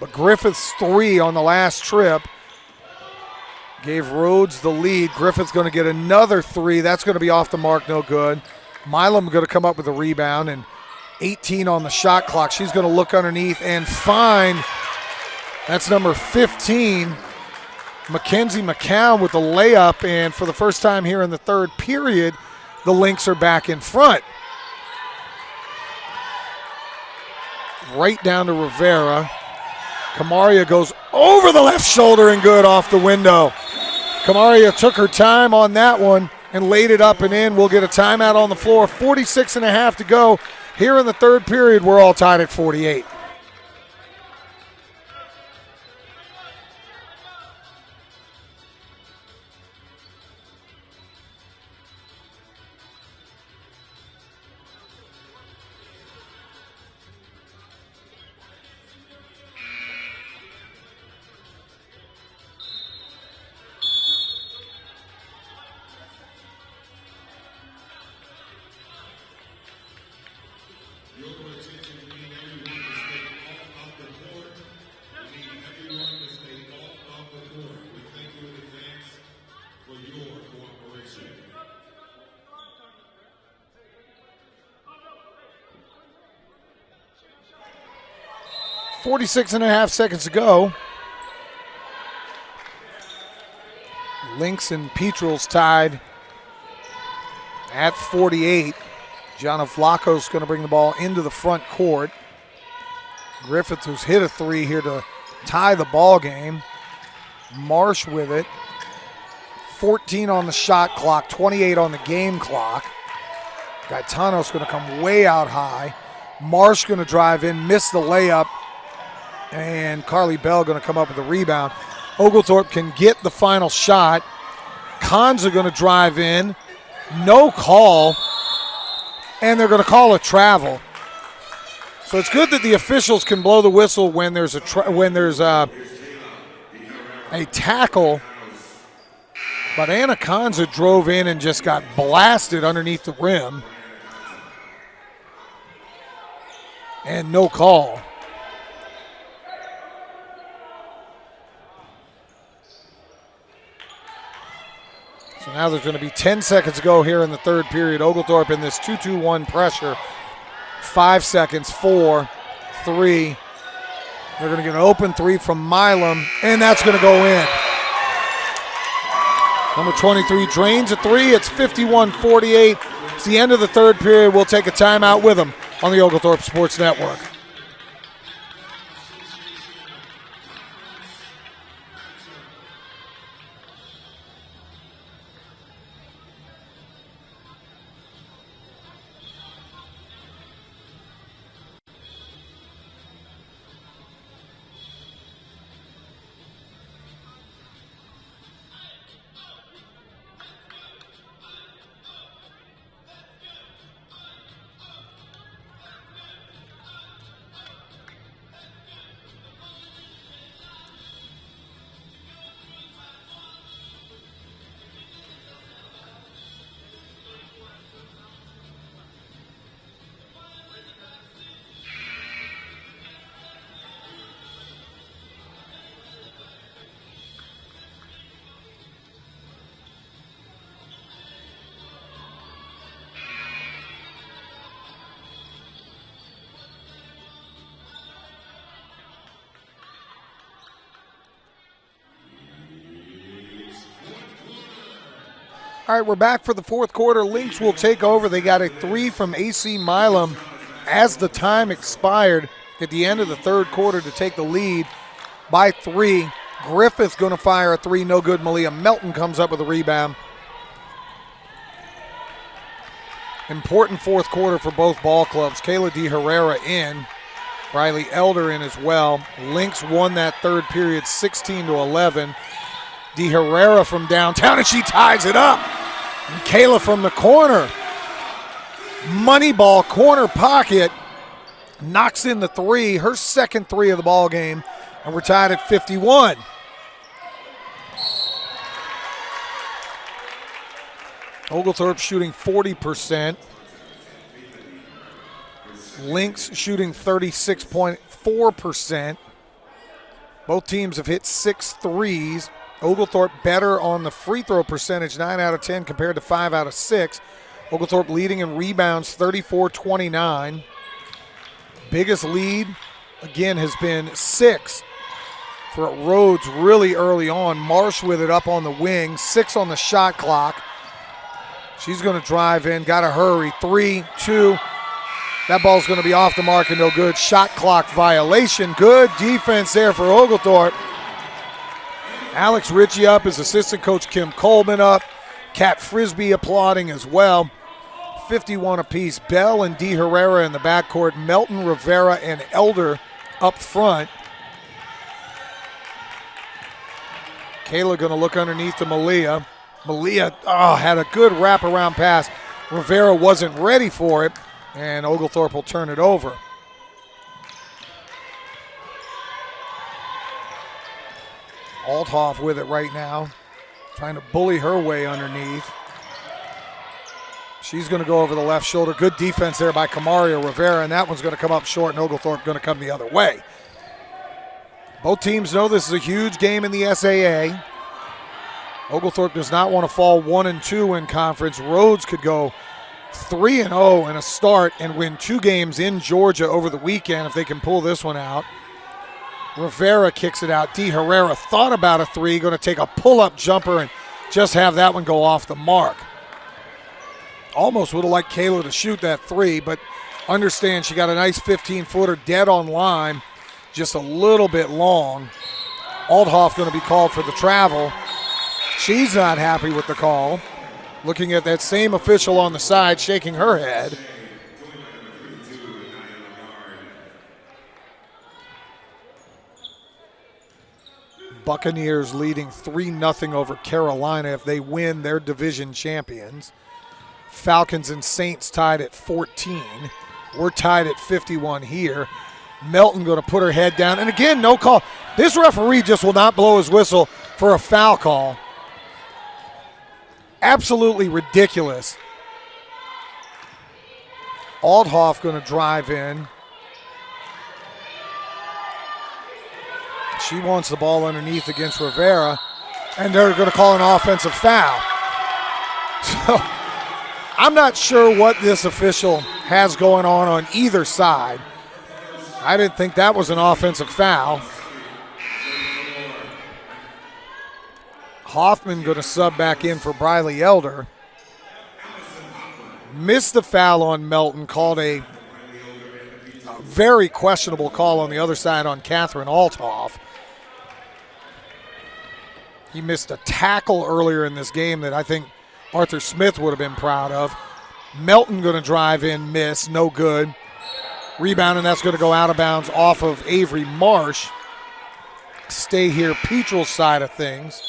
Speaker 1: But Griffith's 3 on the last trip gave Rhodes the lead. Griffith's going to get another 3. That's going to be off the mark, no good. Milam going to come up with a rebound, and 18 on the shot clock. She's going to look underneath and find, that's number 15, Mackenzie McCown with the layup. And for the first time here in the third period, the Lynx are back in front. right down to Rivera. Kamaria goes over the left shoulder and good off the window. Kamaria took her time on that one and laid it up and in. We'll get a timeout on the floor. 46.5 to go here in the third period. We're all tied at 48. .46.5 seconds to go. Lynx and Petrel's tied at 48. Giannovlako's going to bring the ball into the front court. Griffith, who's hit a three here to tie the ball game. Marsh with it. 14 on the shot clock, 28 on the game clock. Gaetano's going to come way out high. Marsh going to drive in, miss the layup. And Carly Bell going to come up with a rebound. Oglethorpe can get the final shot. Konza going to drive in. No call. And they're going to call a travel. So it's good that the officials can blow the whistle when there's a tackle. But Anna Konza drove in and just got blasted underneath the rim. And no call. So now there's going to be 10 seconds to go here in the third period. Oglethorpe in this 2-2-1 pressure. 5 seconds, 4, 3. They're going to get an open three from Milam, and that's going to go in. Number 23 drains a three. It's 51-48. It's the end of the third period. We'll take a timeout with them on the Oglethorpe Sports Network. All right, we're back for the fourth quarter. Lynx will take over. They got a three from AC Milam as the time expired at the end of the third quarter to take the lead by 3. Griffith's going to fire a three, no good. Malia Melton comes up with a rebound. Important fourth quarter for both ball clubs. Kayla De Herrera in. Riley Elder in as well. Lynx won that third period 16-11. De Herrera from downtown, and she ties it up. And Kayla from the corner. Money ball, corner pocket. Knocks in the three, her second three of the ball game, and we're tied at 51. Oglethorpe shooting 40%. Lynx shooting 36.4%. Both teams have hit 6 threes. Oglethorpe better on the free throw percentage, 9 out of 10 compared to 5 out of 6. Oglethorpe leading in rebounds, 34-29. Biggest lead, again, has been 6 for Rhodes really early on. Marsh with it up on the wing, 6 on the shot clock. She's going to drive in, got to hurry. 3, 2, That ball's going to be off the mark and no good. Shot clock violation. Good defense there for Oglethorpe. Alex Ritchie up, his assistant coach Kim Coleman up. Kat Frisbee applauding as well. 51 apiece. Bell and D. Herrera in the backcourt. Melton, Rivera, and Elder up front. Kayla going to look underneath to Malia. Malia had a good wraparound pass. Rivera wasn't ready for it, and Oglethorpe will turn it over. Althoff with it right now, trying to bully her way underneath. She's going to go over the left shoulder. Good defense there by Kamaria Rivera, and that one's going to come up short, and Oglethorpe going to come the other way. Both teams know this is a huge game in the SAA. Oglethorpe does not want to fall 1-2 in conference. Rhodes could go 3-0 in a start and win 2 games in Georgia over the weekend if they can pull this one out. Rivera kicks it out. D. Herrera thought about a 3, going to take a pull-up jumper and just have that one go off the mark. Almost would have liked Kayla to shoot that 3, but understand she got a nice 15-footer dead on line, just a little bit long. Althoff going to be called for the travel. She's not happy with the call. Looking at that same official on the side, shaking her head. Buccaneers leading 3-0 over Carolina. If they win, they're division champions. Falcons and Saints tied at 14. We're tied at 51 here. Melton going to put her head down. And again, no call. This referee just will not blow his whistle for a foul call. Absolutely ridiculous. Althoff going to drive in. She wants the ball underneath against Rivera, and they're going to call an offensive foul. So I'm not sure what this official has going on either side. I didn't think that was an offensive foul. Hoffman going to sub back in for Briley Elder. Missed the foul on Melton, called a very questionable call on the other side on Catherine Althoff. He missed a tackle earlier in this game that I think Arthur Smith would have been proud of. Melton going to drive in, miss, no good. Rebound, and that's going to go out of bounds off of Avery Marsh. Stay here, Petrel's side of things.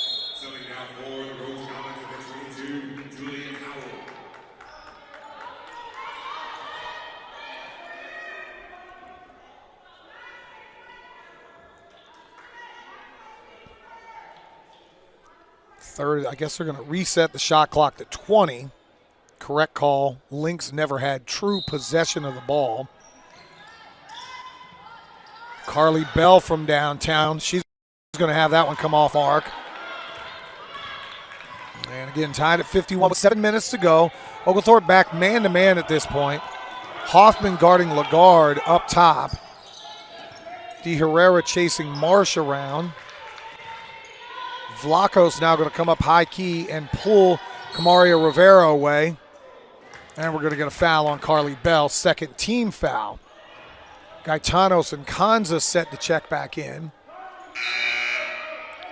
Speaker 1: Third, I guess they're going to reset the shot clock to 20. Correct call. Lynx never had true possession of the ball. Carly Bell from downtown. She's going to have that one come off arc. And again, tied at 51 with 7 minutes to go. Oglethorpe back man-to-man at this point. Hoffman guarding Lagarde up top. D. Herrera chasing Marsh around. Vlachos now going to come up high key and pull Kamaria Rivera away. And we're going to get a foul on Carly Bell, second team foul. Gaetanos and Kanza set to check back in.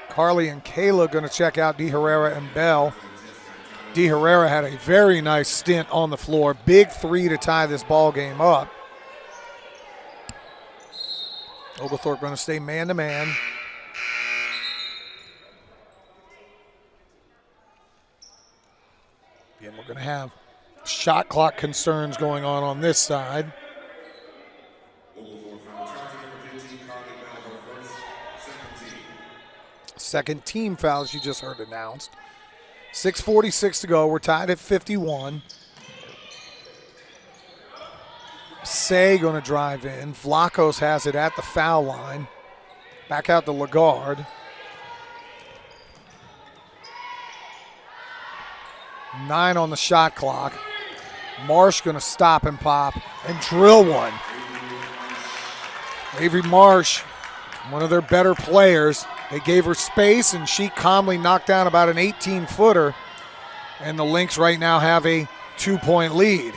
Speaker 1: Carly and Kayla going to check out D. Herrera and Bell. D. Herrera had a very nice stint on the floor. Big 3 to tie this ball game up. Oglethorpe going to stay man-to-man. Again, we're going to have shot clock concerns going on this side. Second team foul, as you just heard announced. 6:46 to go. We're tied at 51. Say going to drive in. Vlachos has it at the foul line. Back out to Lagarde. 9 on the shot clock. Marsh going to stop and pop and drill one. Avery Marsh, one of their better players. They gave her space, and she calmly knocked down about an 18-footer. And the Lynx right now have a 2-point lead.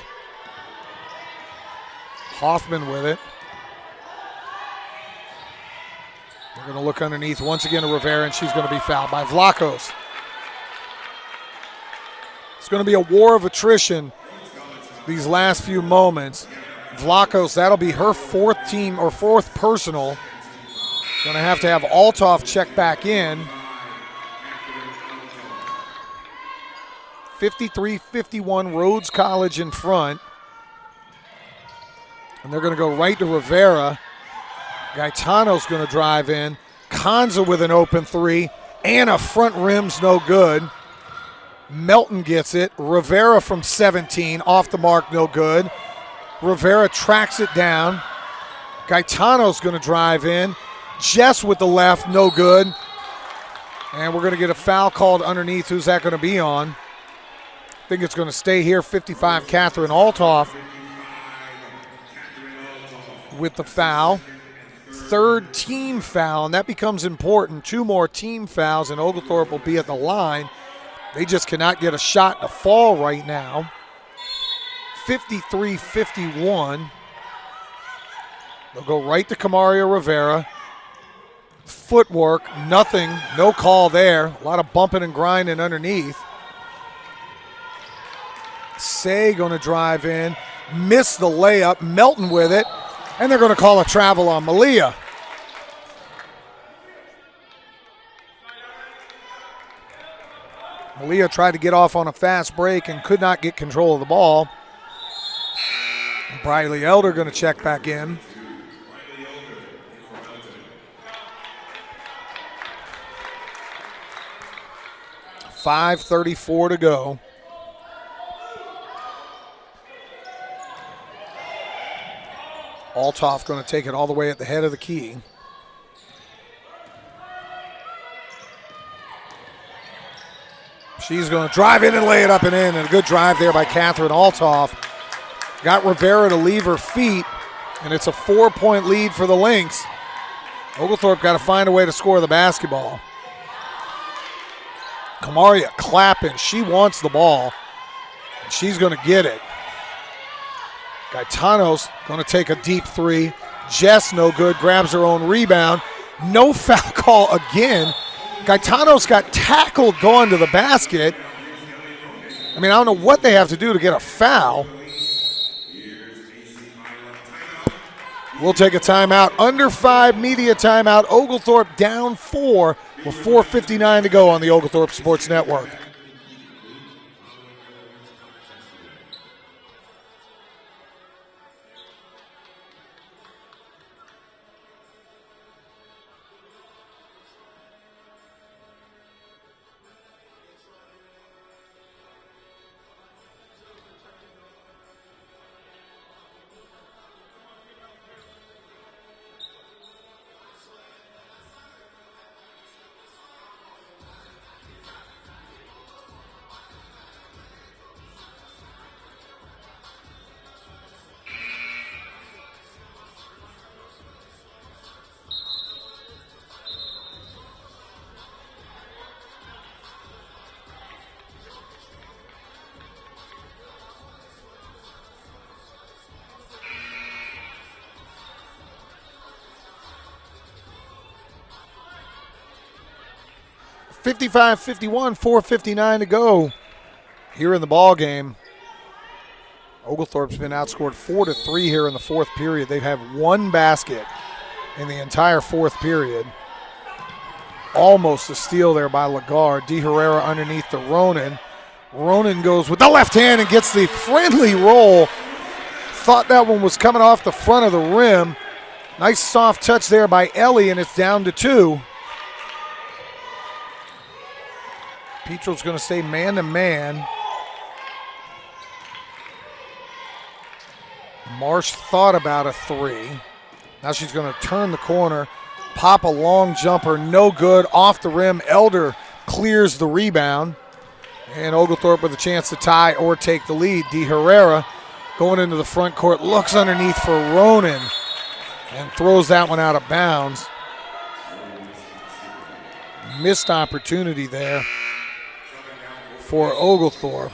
Speaker 1: Hoffman with it. They're going to look underneath once again to Rivera, and she's going to be fouled by Vlachos. It's going to be a war of attrition these last few moments. Vlachos, that'll be her fourth team or fourth personal. Going to have Althoff check back in. 53-51, Rhodes College in front. And they're going to go right to Rivera. Gaetano's going to drive in. Kanza with an open three. Anna front rim's no good. Melton gets it. Rivera from 17, off the mark, no good. Rivera tracks it down. Gaetano's going to drive in. Jess with the left, no good. And we're going to get a foul called underneath. Who's that going to be on? I think it's going to stay here. 55, Catherine Althoff with the foul. Third team foul, and that becomes important. 2 more team fouls, and Oglethorpe will be at the line. They just cannot get a shot to fall right now. 53-51. They'll go right to Camaria Rivera. Footwork, nothing, no call there. A lot of bumping and grinding underneath. Say going to drive in, miss the layup, Melton with it, and they're going to call a travel on Malia. Malia tried to get off on a fast break and could not get control of the ball. Briley Elder going to check back in. .534 to go. Althoff going to take it all the way at the head of the key. She's going to drive in and lay it up and in, and a good drive there by Catherine Althoff. Got Rivera to leave her feet, and it's a 4-point lead for the Lynx. Oglethorpe got to find a way to score the basketball. Camaria clapping. She wants the ball, and she's going to get it. Gaetano's going to take a deep three. Jess, no good, grabs her own rebound. No foul call again. Gaetano's got tackled going to the basket. I mean, I don't know what they have to do to get a foul. We'll take a timeout. Under 5 media timeout. Oglethorpe down 4 with 4:59 to go on the Oglethorpe Sports Network. .55-51, 4:59 to go here in the ball game. Oglethorpe's been outscored 4-3 here in the fourth period. They've had 1 basket in the entire fourth period. Almost a steal there by Lagarde. De Herrera underneath to Ronan. Ronan goes with the left hand and gets the friendly roll. Thought that one was coming off the front of the rim. Nice soft touch there by Ellie, and it's down to 2. Petrel's going to stay man-to-man. Marsh thought about a 3. Now she's going to turn the corner, pop a long jumper, no good, off the rim. Elder clears the rebound. And Oglethorpe with a chance to tie or take the lead. De Herrera going into the front court, looks underneath for Ronan and throws that one out of bounds. Missed opportunity there for Oglethorpe.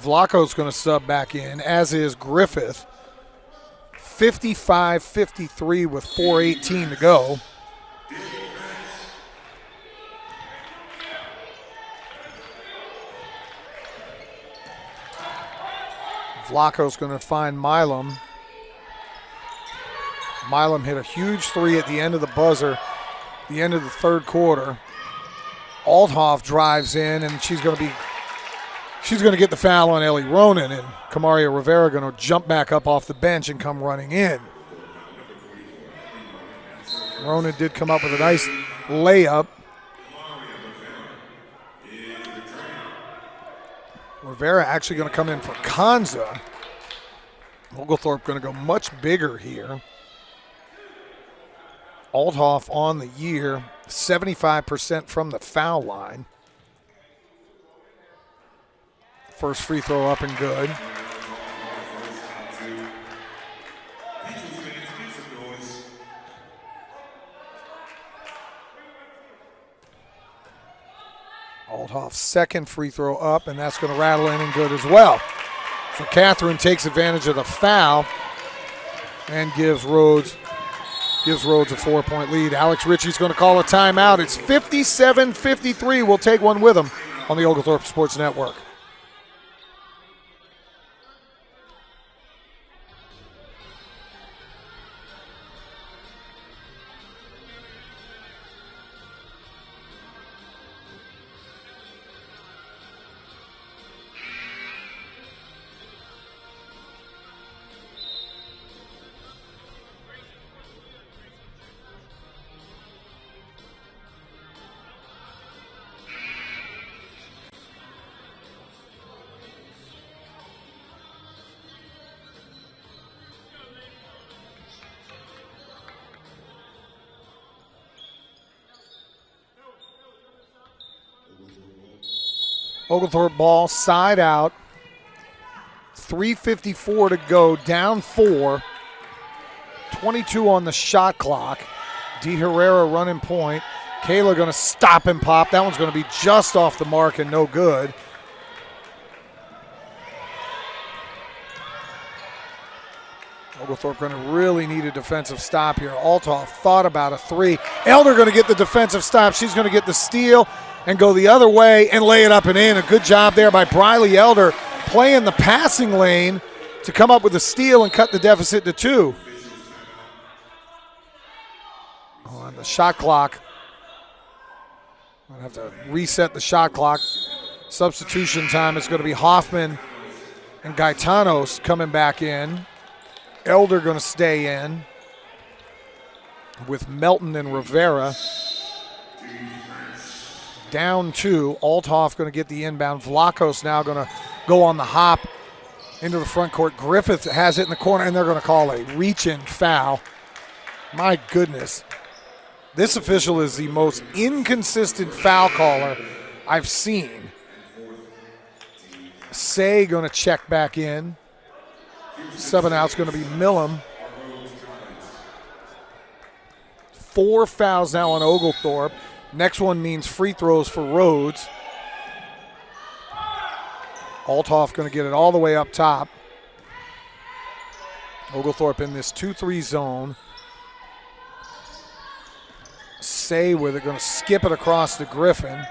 Speaker 1: Vlacho's going to sub back in, as is Griffith. 55-53 with 4:18 to go. Vlacho's going to find Milam. Milam hit a huge three at the end of the buzzer, the end of the third quarter. Althoff drives in, and she's going to get the foul on Ellie Ronan, and Kamaria Rivera going to jump back up off the bench and come running in. Ronan did come up with a nice layup. Rivera actually going to come in for Kanza. Oglethorpe going to go much bigger here. Althoff on the year, 75% from the foul line. First free throw up and good. Althoff's second free throw up, and that's going to rattle in and good as well. So Catherine takes advantage of the foul and gives Rhodes a 4-point lead. Alex Ritchie's going to call a timeout. It's 57-53. We'll take one with him on the Oglethorpe Sports Network. Oglethorpe ball, side out. 3:54 to go, down 4. 22 on the shot clock. De Herrera running point. Kayla going to stop and pop. That one's going to be just off the mark and no good. Oglethorpe going to really need a defensive stop here. Althoff thought about a three. Elder going to get the defensive stop. She's going to get the steal and go the other way and lay it up and in. A good job there by Briley Elder, playing the passing lane to come up with a steal and cut the deficit to 2. On the shot clock, I'll have to reset the shot clock. Substitution time, it's going to be Hoffman and Gaetanos coming back in. Elder going to stay in with Melton and Rivera. Down 2. Althoff going to get the inbound. Vlachos now going to go on the hop into the front court. Griffith has it in the corner, and they're going to call a reach-in foul. My goodness. This official is the most inconsistent foul caller I've seen. Say going to check back in. Subbing out's going to be Millam. 4 fouls now on Oglethorpe. Next one means free throws for Rhodes. Althoff going to get it all the way up top. Oglethorpe in this 2-3 zone. Say with it, going to skip it across to Griffin.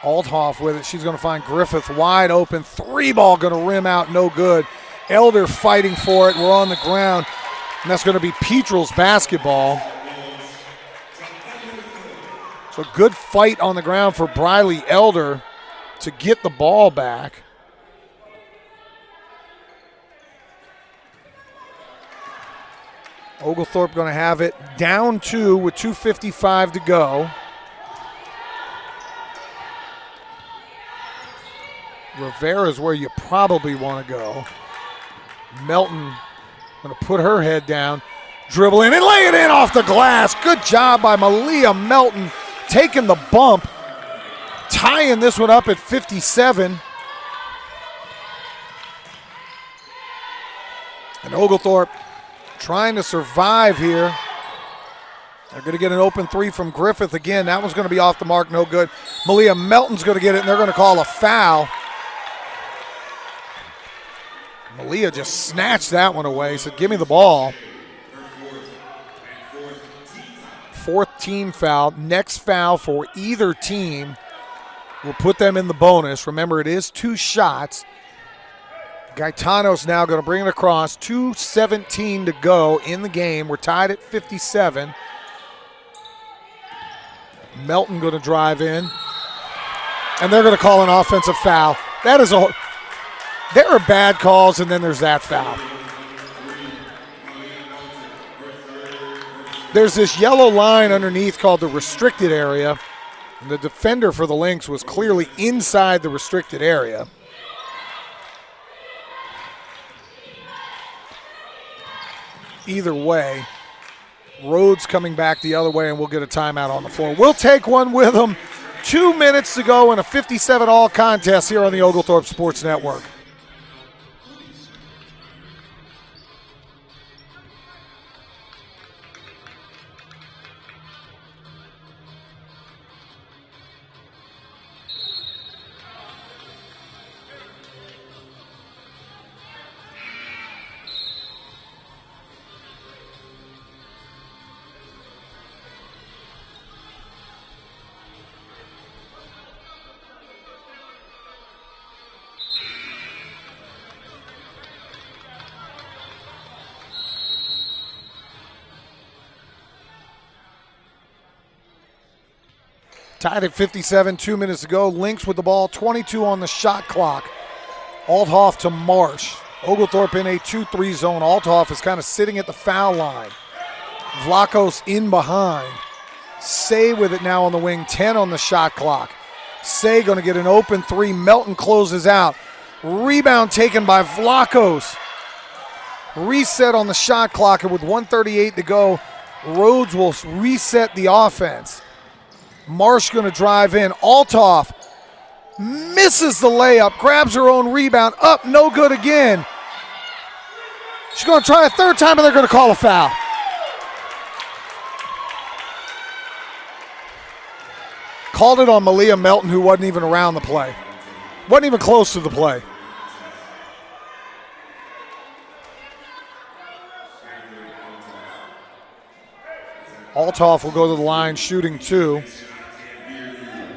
Speaker 1: Althoff with it. She's going to find Griffith wide open. 3-ball going to rim out, no good. Elder fighting for it. We're on the ground. And that's going to be Petrel's basketball. So good fight on the ground for Briley Elder to get the ball back. Oglethorpe going to have it down 2 with 2:55 to go. Rivera is where you probably want to go. Melton going to put her head down, dribble in and lay it in off the glass. Good job by Malia Melton, taking the bump, tying this one up at 57. And Oglethorpe trying to survive here. They're going to get an open 3 from Griffith again. That one's going to be off the mark, no good. Malia Melton's going to get it, and they're going to call a foul. Malia just snatched that one away, said, give me the ball. Fourth team foul. Next foul for either team will put them in the bonus. Remember, it is 2 shots. Gaetano's now going to bring it across. 2:17 to go in the game. We're tied at 57. Melton going to drive in. And they're going to call an offensive foul. There are bad calls, and then there's that foul. There's this yellow line underneath called the restricted area. And the defender for the Lynx was clearly inside the restricted area. Either way, Rhodes coming back the other way, and we'll get a timeout on the floor. We'll take one with them. 2 minutes to go in a 57-all contest here on the Oglethorpe Sports Network. Tied at 57, 2 minutes to go. Lynx with the ball, 22 on the shot clock. Althoff to Marsh. Oglethorpe in a 2-3 zone. Althoff is kind of sitting at the foul line. Vlachos in behind. Say with it now on the wing, 10 on the shot clock. Say going to get an open 3. Melton closes out. Rebound taken by Vlachos. Reset on the shot clock, and with 1:38 to go, Rhodes will reset the offense. Marsh going to drive in. Althoff misses the layup, grabs her own rebound, up, no good again. She's going to try a third time, and they're going to call a foul. Called it on Malia Melton, who wasn't even around the play. Wasn't even close to the play. Althoff will go to the line shooting 2.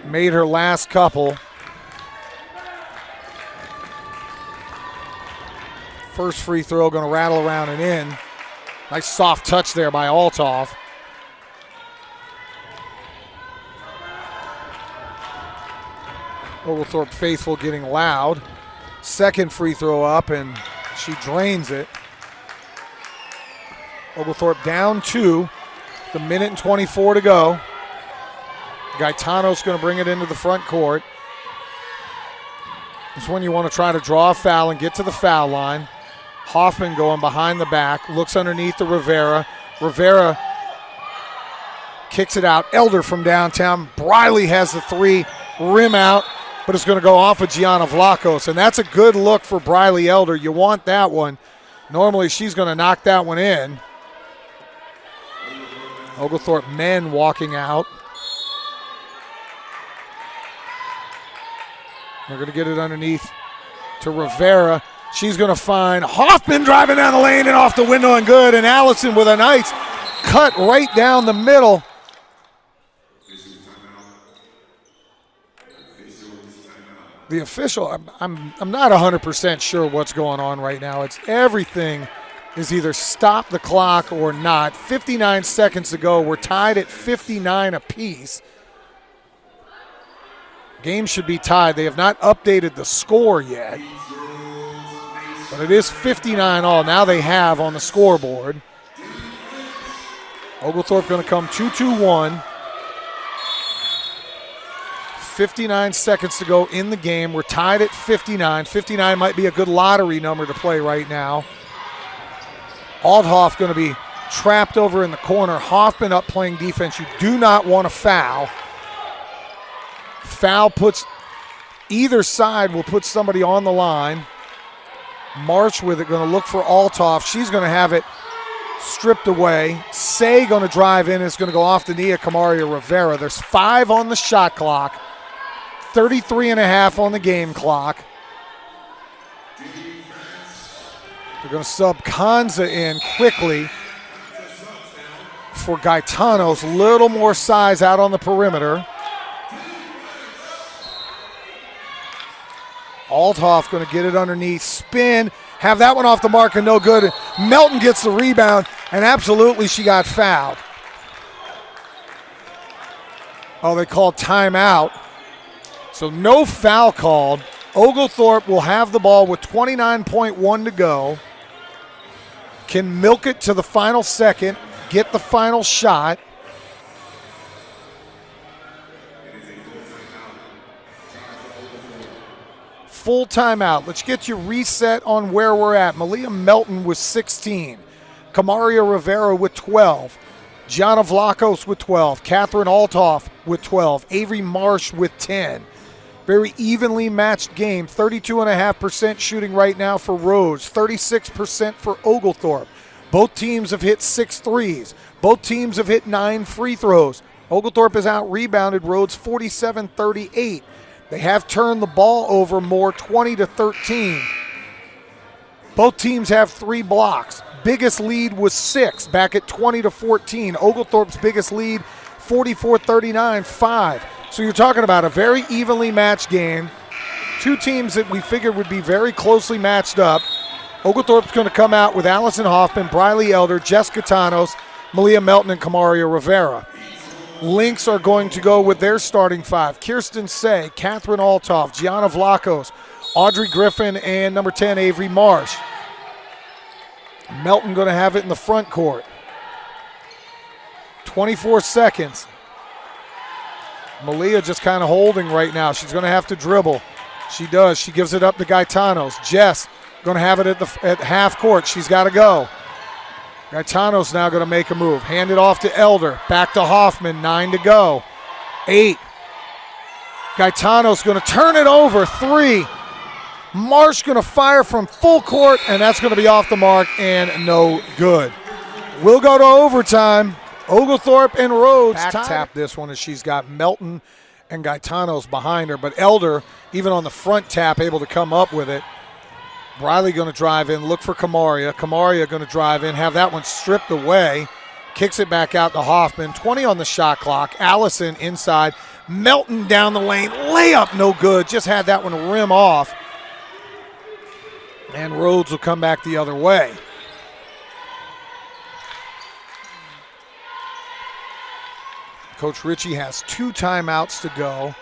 Speaker 1: Made her last couple. First free throw going to rattle around and in. Nice soft touch there by Althoff. Oglethorpe faithful getting loud. Second free throw up, and she drains it. Oglethorpe down 2. The minute and 24 to go. Gaetano's going to bring it into the front court. This one you want to try to draw a foul and get to the foul line. Hoffman going behind the back, looks underneath to Rivera. Rivera kicks it out. Elder from downtown. Briley has the 3, rim out, but it's going to go off of Gianna Vlachos, and that's a good look for Briley Elder. You want that one. Normally she's going to knock that one in. Oglethorpe men walking out. They're going to get it underneath to Rivera. She's going to find Hoffman driving down the lane and off the window and good. And Allison with a nice cut right down the middle. The official, I'm not 100% sure what's going on right now. It's everything is either stop the clock or not. 59 seconds to go. We're tied at 59 apiece. Game should be tied. They have not updated the score yet. But it is 59 all. Now they have on the scoreboard. Oglethorpe going to come 2-2-1. 59 seconds to go in the game. We're tied at 59. 59 might be a good lottery number to play right now. Althoff going to be trapped over in the corner. Hoffman up playing defense. You do not want to foul. Foul puts either side will put somebody on the line. Marsh with it, going to look for Althoff. She's going to have it stripped away. Say going to drive in. It's going to go off the knee of Kamaria Rivera. There's 5 on the shot clock. 33 and a half on the game clock. They're going to sub Kanza in quickly for Gaetanos. Little more size out on the perimeter. Althoff going to get it underneath, spin, have that one off the mark and no good. Melton gets the rebound, and absolutely she got fouled. Oh, they called timeout. So no foul called. Oglethorpe will have the ball with 29.1 to go. Can milk it to the final second, get the final shot. Full timeout. Let's get you reset on where we're at. Malia Melton with 16. Kamaria Rivera with 12. Gianna Vlachos with 12. Catherine Althoff with 12. Avery Marsh with 10. Very evenly matched game. 32.5% shooting right now for Rhodes. 36% for Oglethorpe. Both teams have hit 6 threes. Both teams have hit 9 free throws. Oglethorpe has out-rebounded Rhodes 47-38. They have turned the ball over more, 20-13. Both teams have 3 blocks. Biggest lead was 6 back at 20-14. Oglethorpe's biggest lead, 44-39, 5. So you're talking about a very evenly matched game. 2 teams that we figured would be very closely matched up. Oglethorpe's going to come out with Allison Hoffman, Briley Elder, Jess Gaetanos, Malia Melton, and Kamaria Rivera. Lynx are going to go with their starting 5. Kirsten Say, Catherine Althoff, Gianna Vlachos, Audrey Griffin, and number 10, Avery Marsh. Melton going to have it in the front court. 24 seconds. Malia just kind of holding right now. She's going to have to dribble. She does. She gives it up to Gaetanos. Jess going to have it at half court. She's got to go. Gaetanos now going to make a move. Hand it off to Elder. Back to Hoffman. 9 to go. 8. Gaetanos going to turn it over. 3. Marsh going to fire from full court, and that's going to be off the mark and no good. We'll go to overtime. Oglethorpe and Rhodes tap this one as she's got Melton and Gaetanos behind her, but Elder, even on the front tap, able to come up with it. Briley going to drive in, look for Kamaria. Kamaria going to drive in, have that one stripped away. Kicks it back out to Hoffman. 20 on the shot clock. Allison inside. Melton down the lane. Layup no good. Just had that one rim off. And Rhodes will come back the other way. Coach Ritchie has 2 timeouts to go.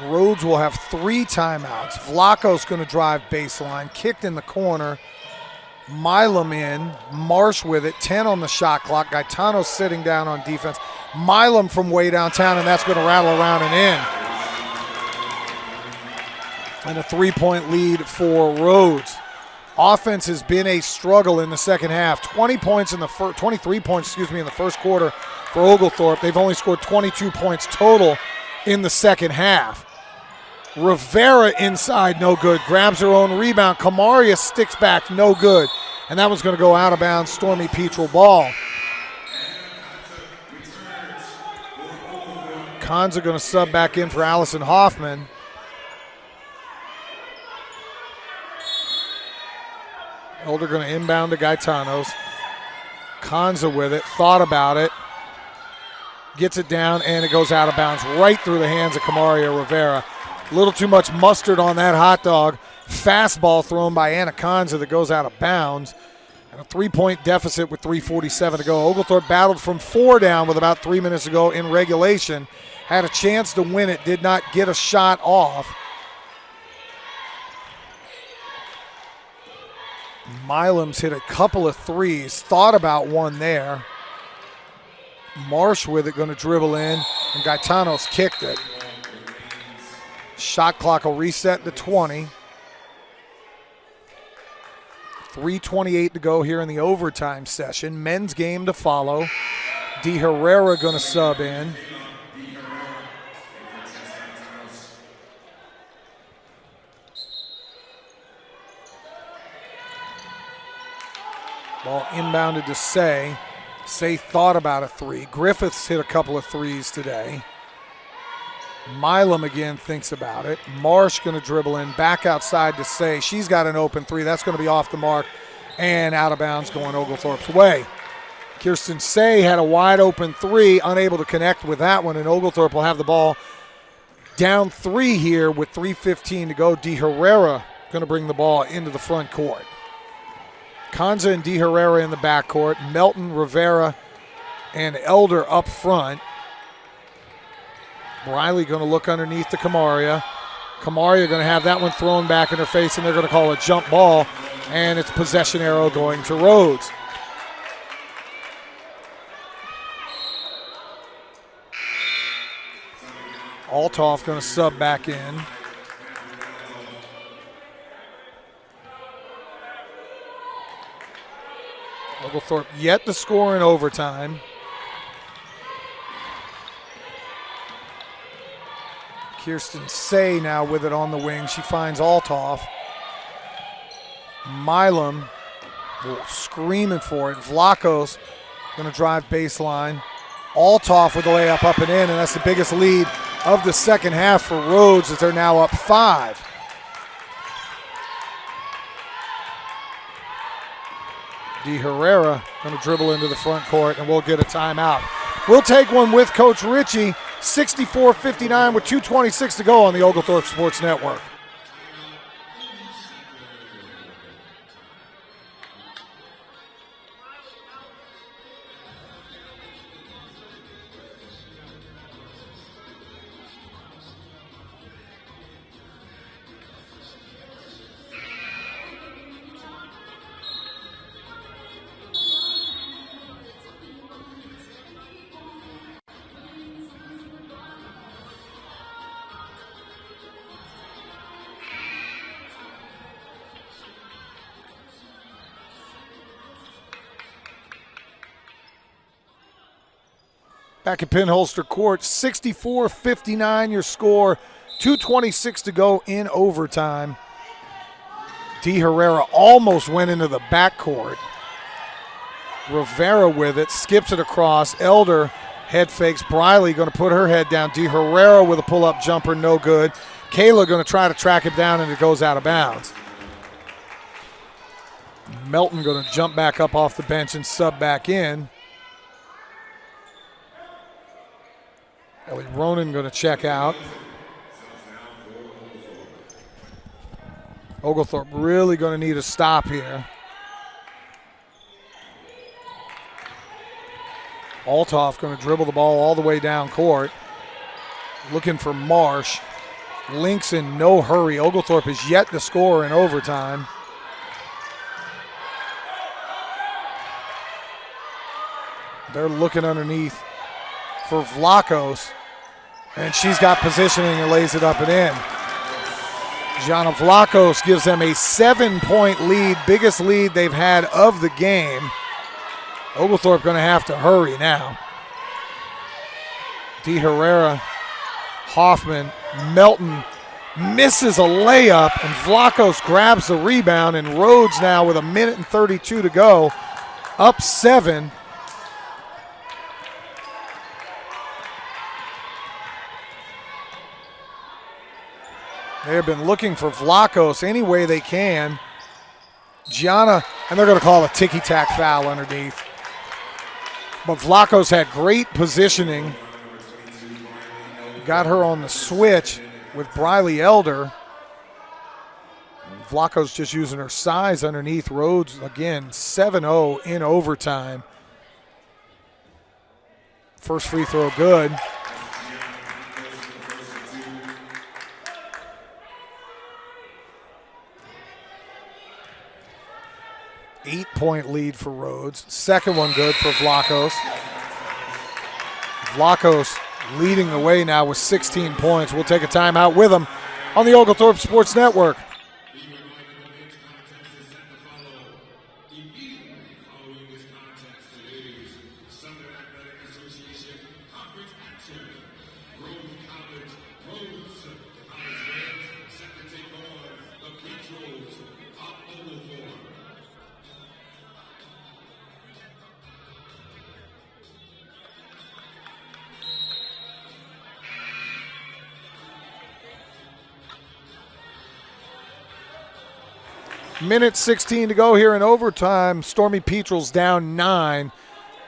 Speaker 1: Rhodes will have 3 timeouts. Vlachos going to drive baseline. Kicked in the corner. Milam in. Marsh with it. 10 on the shot clock. Gaetanos sitting down on defense. Milam from way downtown, and that's going to rattle around and in. And a 3-point lead for Rhodes. Offense has been a struggle in the second half. 23 points in the first quarter for Oglethorpe. They've only scored 22 points total in the second half. Rivera inside, no good. Grabs her own rebound. Kamaria sticks back, no good. And that one's going to go out of bounds. Stormy Petrel ball. Kanza going to sub back in for Allison Hoffman. Elder going to inbound to Gaetanos. Kanza with it, thought about it. Gets it down, and it goes out of bounds right through the hands of Kamaria Rivera. A little too much mustard on that hot dog. Fastball thrown by Anna Kanza that goes out of bounds. And a 3-point deficit with 3:47 to go. Oglethorpe battled from 4 down with about 3 minutes to go in regulation. Had a chance to win it, did not get a shot off. Milam's hit a couple of threes, thought about one there. Marsh with it, going to dribble in, and Gaetanos kicked it. Shot clock will reset to 20. 3:28 to go here in the overtime session. Men's game to follow. De Herrera going to sub in. Ball inbounded to Say. Say thought about a 3. Griffiths hit a couple of threes today. Milam again thinks about it. Marsh going to dribble in, back outside to Say. She's got an open three. That's going to be off the mark and out of bounds going Oglethorpe's way. Kirsten Say had a wide open three, unable to connect with that one, and Oglethorpe will have the ball down 3 here with 3:15 to go. De Herrera going to bring the ball into the front court. Kanza and De Herrera in the backcourt. Melton, Rivera, and Elder up front. Briley going to look underneath to Kamaria. Kamaria going to have that one thrown back in her face, and they're going to call a jump ball, and it's possession arrow going to Rhodes. Althoff going to sub back in. Oglethorpe yet to score in overtime. Kirsten Say now with it on the wing. She finds Althoff. Milam screaming for it. Vlachos going to drive baseline. Althoff with the layup up and in, and that's the biggest lead of the second half for Rhodes as they're now up 5. De Herrera going to dribble into the front court, and we'll get a timeout. We'll take one with Coach Ritchie. 64-59 with 2:26 to go on the Oglethorpe Sports Network. Back at Pinholster Court, 64-59 your score, 2:26 to go in overtime. De Herrera almost went into the backcourt. Rivera with it, skips it across. Elder head fakes. Briley going to put her head down. De Herrera with a pull-up jumper, no good. Kayla going to try to track it down, and it goes out of bounds. Melton going to jump back up off the bench and sub back in. Ellie Ronan going to check out. Oglethorpe really going to need a stop here. Althoff going to dribble the ball all the way down court. Looking for Marsh. Links in no hurry. Oglethorpe is yet to score in overtime. They're looking underneath for Vlachos, and she's got positioning and lays it up and in. Gianna Vlachos gives them a 7-point lead, biggest lead they've had of the game. Oglethorpe going to have to hurry now. De Herrera, Hoffman, Melton misses a layup, and Vlachos grabs the rebound, and Rhodes now with 1:32 to go, up 7. They have been looking for Vlachos any way they can. Gianna, and they're going to call a ticky-tack foul underneath. But Vlachos had great positioning. Got her on the switch with Briley Elder. Vlachos just using her size underneath. Rhodes, again, 7-0 in overtime. First free throw good. Eight-point lead for Rhodes. Second one good for Vlachos. Vlachos leading the way now with 16 points. We'll take a timeout with them on the Oglethorpe Sports Network. Minute 16 to go here in overtime. Stormy Petrel's down 9.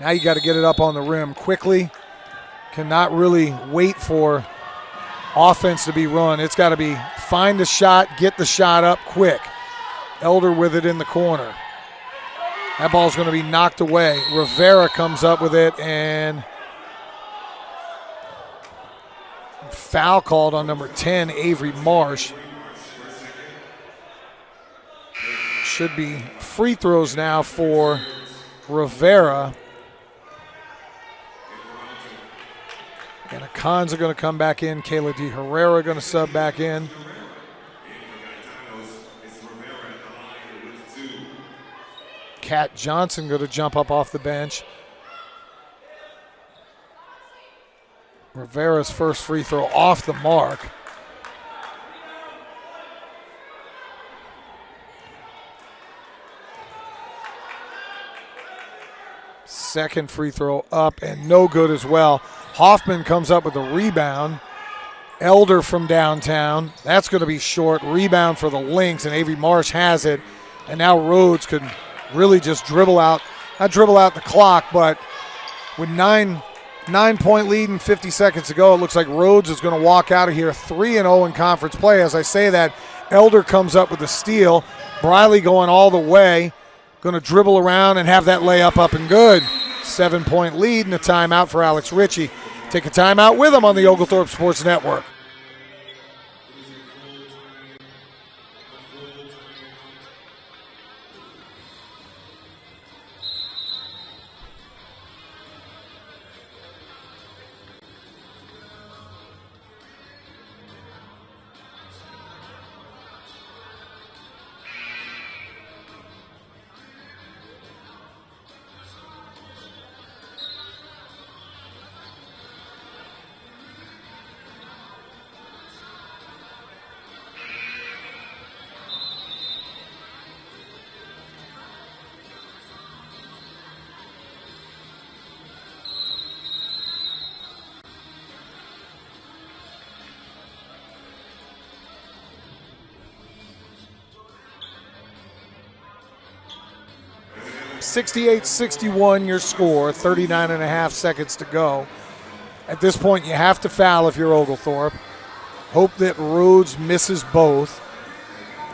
Speaker 1: Now you got to get it up on the rim quickly. Cannot really wait for offense to be run. It's got to be find the shot, get the shot up quick. Elder with it in the corner. That ball's going to be knocked away. Rivera comes up with it, and foul called on number 10, Avery Marsh. Should be free throws now for Rivera. And Akan's going to come back in. Kayla D. Herrera going to sub back in. Kat Johnson going to jump up off the bench. Rivera's first free throw off the mark. Second free throw up and no good as well. Hoffman comes up with a rebound. Elder from downtown. That's going to be short. Rebound for the Lynx, and Avery Marsh has it. And now Rhodes could really just dribble out, not dribble out the clock, but with 9-point lead and 50 seconds to go, it looks like Rhodes is going to walk out of here 3-0 in conference play. As I say that, Elder comes up with a steal. Briley going all the way, going to dribble around and have that layup up and good. 7-point lead and a timeout for Alex Ritchie. Take a timeout with him on the Oglethorpe Sports Network. (68-61) your score, 39.5 seconds to go. At this point, you have to foul if you're Oglethorpe. Hope that Rhodes misses both.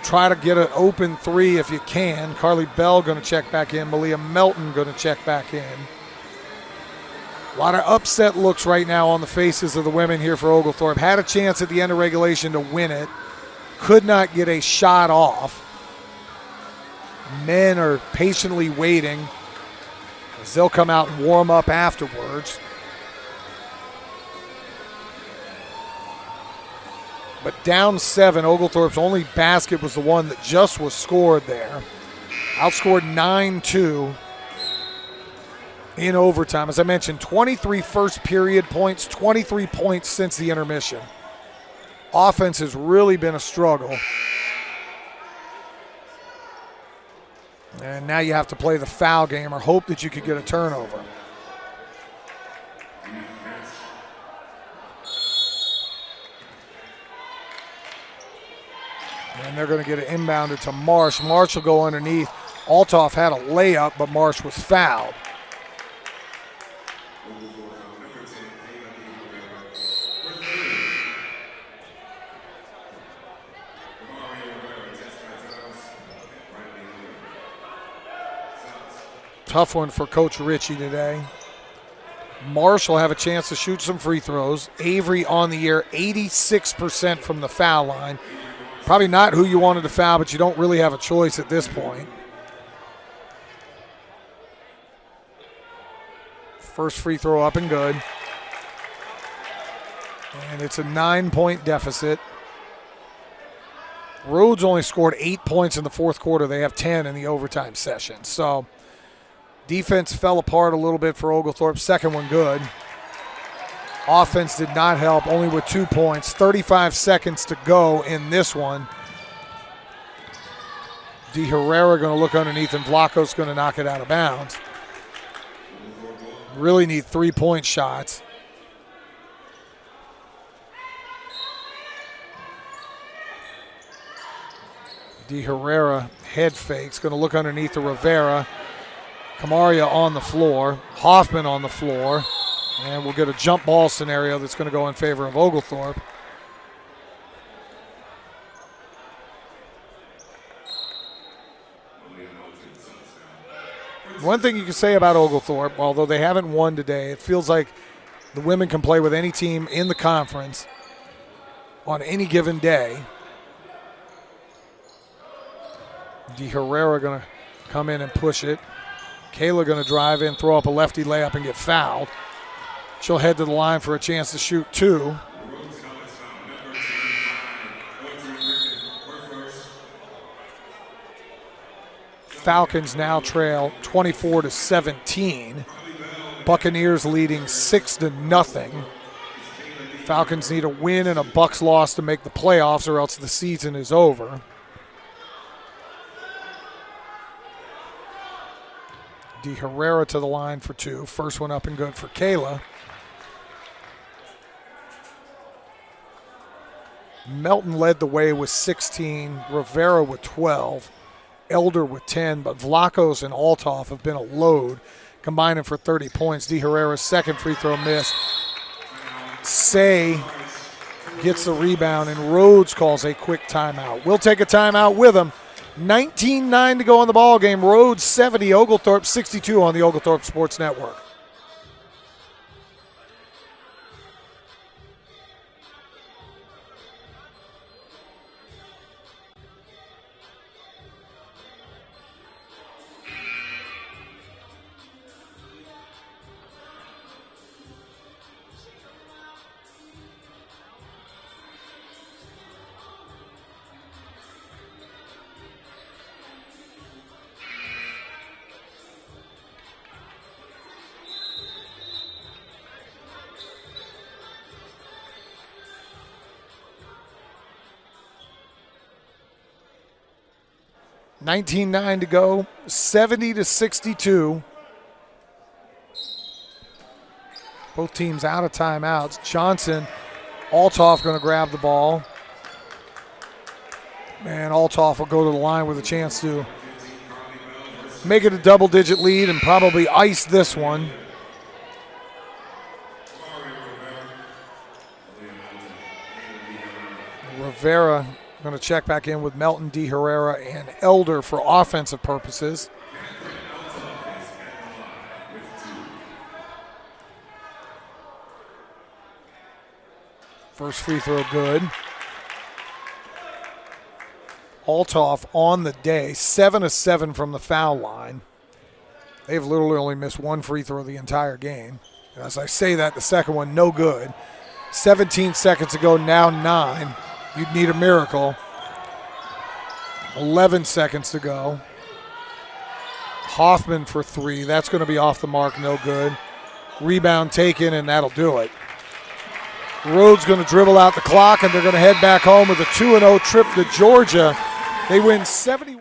Speaker 1: Try to get an open three if you can. Carly Bell going to check back in. Malia Melton going to check back in. A lot of upset looks right now on the faces of the women here for Oglethorpe. Had a chance at the end of regulation to win it. Could not get a shot off. Men are patiently waiting as they'll come out and warm up afterwards. But down 7, Oglethorpe's only basket was the one that just was scored there. Outscored 9-2 in overtime. As I mentioned, 23 first period points, 23 points since the intermission. Offense has really been a struggle. And now you have to play the foul game or hope that you could get a turnover. And they're going to get it inbounded to Marsh. Marsh will go underneath. Althoff had a layup, but Marsh was fouled. Tough one for Coach Ritchie today. Marsh will have a chance to shoot some free throws. Avery on the year, 86% from the foul line. Probably not who you wanted to foul, but you don't really have a choice at this point. First free throw up and good. And it's a 9-point deficit. Rhodes only scored 8 points in the fourth quarter. They have 10 in the overtime session. So defense fell apart a little bit for Oglethorpe. Second one good. Offense did not help, only with 2 points. 35 seconds to go in this one. De Herrera going to look underneath, and Vlaco's going to knock it out of bounds. Really need 3-point shots. De Herrera Head fakes, going to look underneath to Rivera. Camaria on the floor. Hoffman on the floor. And we'll get a jump ball scenario that's going to go in favor of Oglethorpe. One thing you can say about Oglethorpe, although they haven't won today, it feels like the women can play with any team in the conference on any given day. De Herrera going to come in and push it. Kayla going to drive in, throw up a lefty layup, and get fouled. She'll head to the line for a chance to shoot two. Falcons now trail 24-17. Buccaneers leading 6-0. Falcons need a win and a Bucks loss to make the playoffs, or else the season is over. De Herrera to the line for two. First one up and good for Kayla. Melton led the way with 16, Rivera with 12, Elder with 10, but Vlachos and Althoff have been a load, combining for 30 points. De Herrera's second free throw miss. Say gets the rebound, and Rhodes calls a quick timeout. We'll take a timeout with him. 19-9 to go on the ball game. Rhodes 70, Oglethorpe 62 on the Oglethorpe Sports Network. $19-9 to go, 70-62. Both teams out of timeouts. Johnson, Althoff going to grab the ball. And Althoff will go to the line with a chance to make it a double-digit lead and probably ice this one. Rivera going to check back in with Melton, De Herrera, and Elder for offensive purposes. First free throw good. Althoff on the day, 7 of 7 from the foul line. They've literally only missed one free throw the entire game. And as I say that, the second one, no good. 17 seconds to go, now 9. You'd need a miracle. 11 seconds to go. Hoffman for 3. That's going to be off the mark, no good. Rebound taken, and that'll do it. Rhodes going to dribble out the clock, and they're going to head back home with a 2-0 trip to Georgia. They win 70.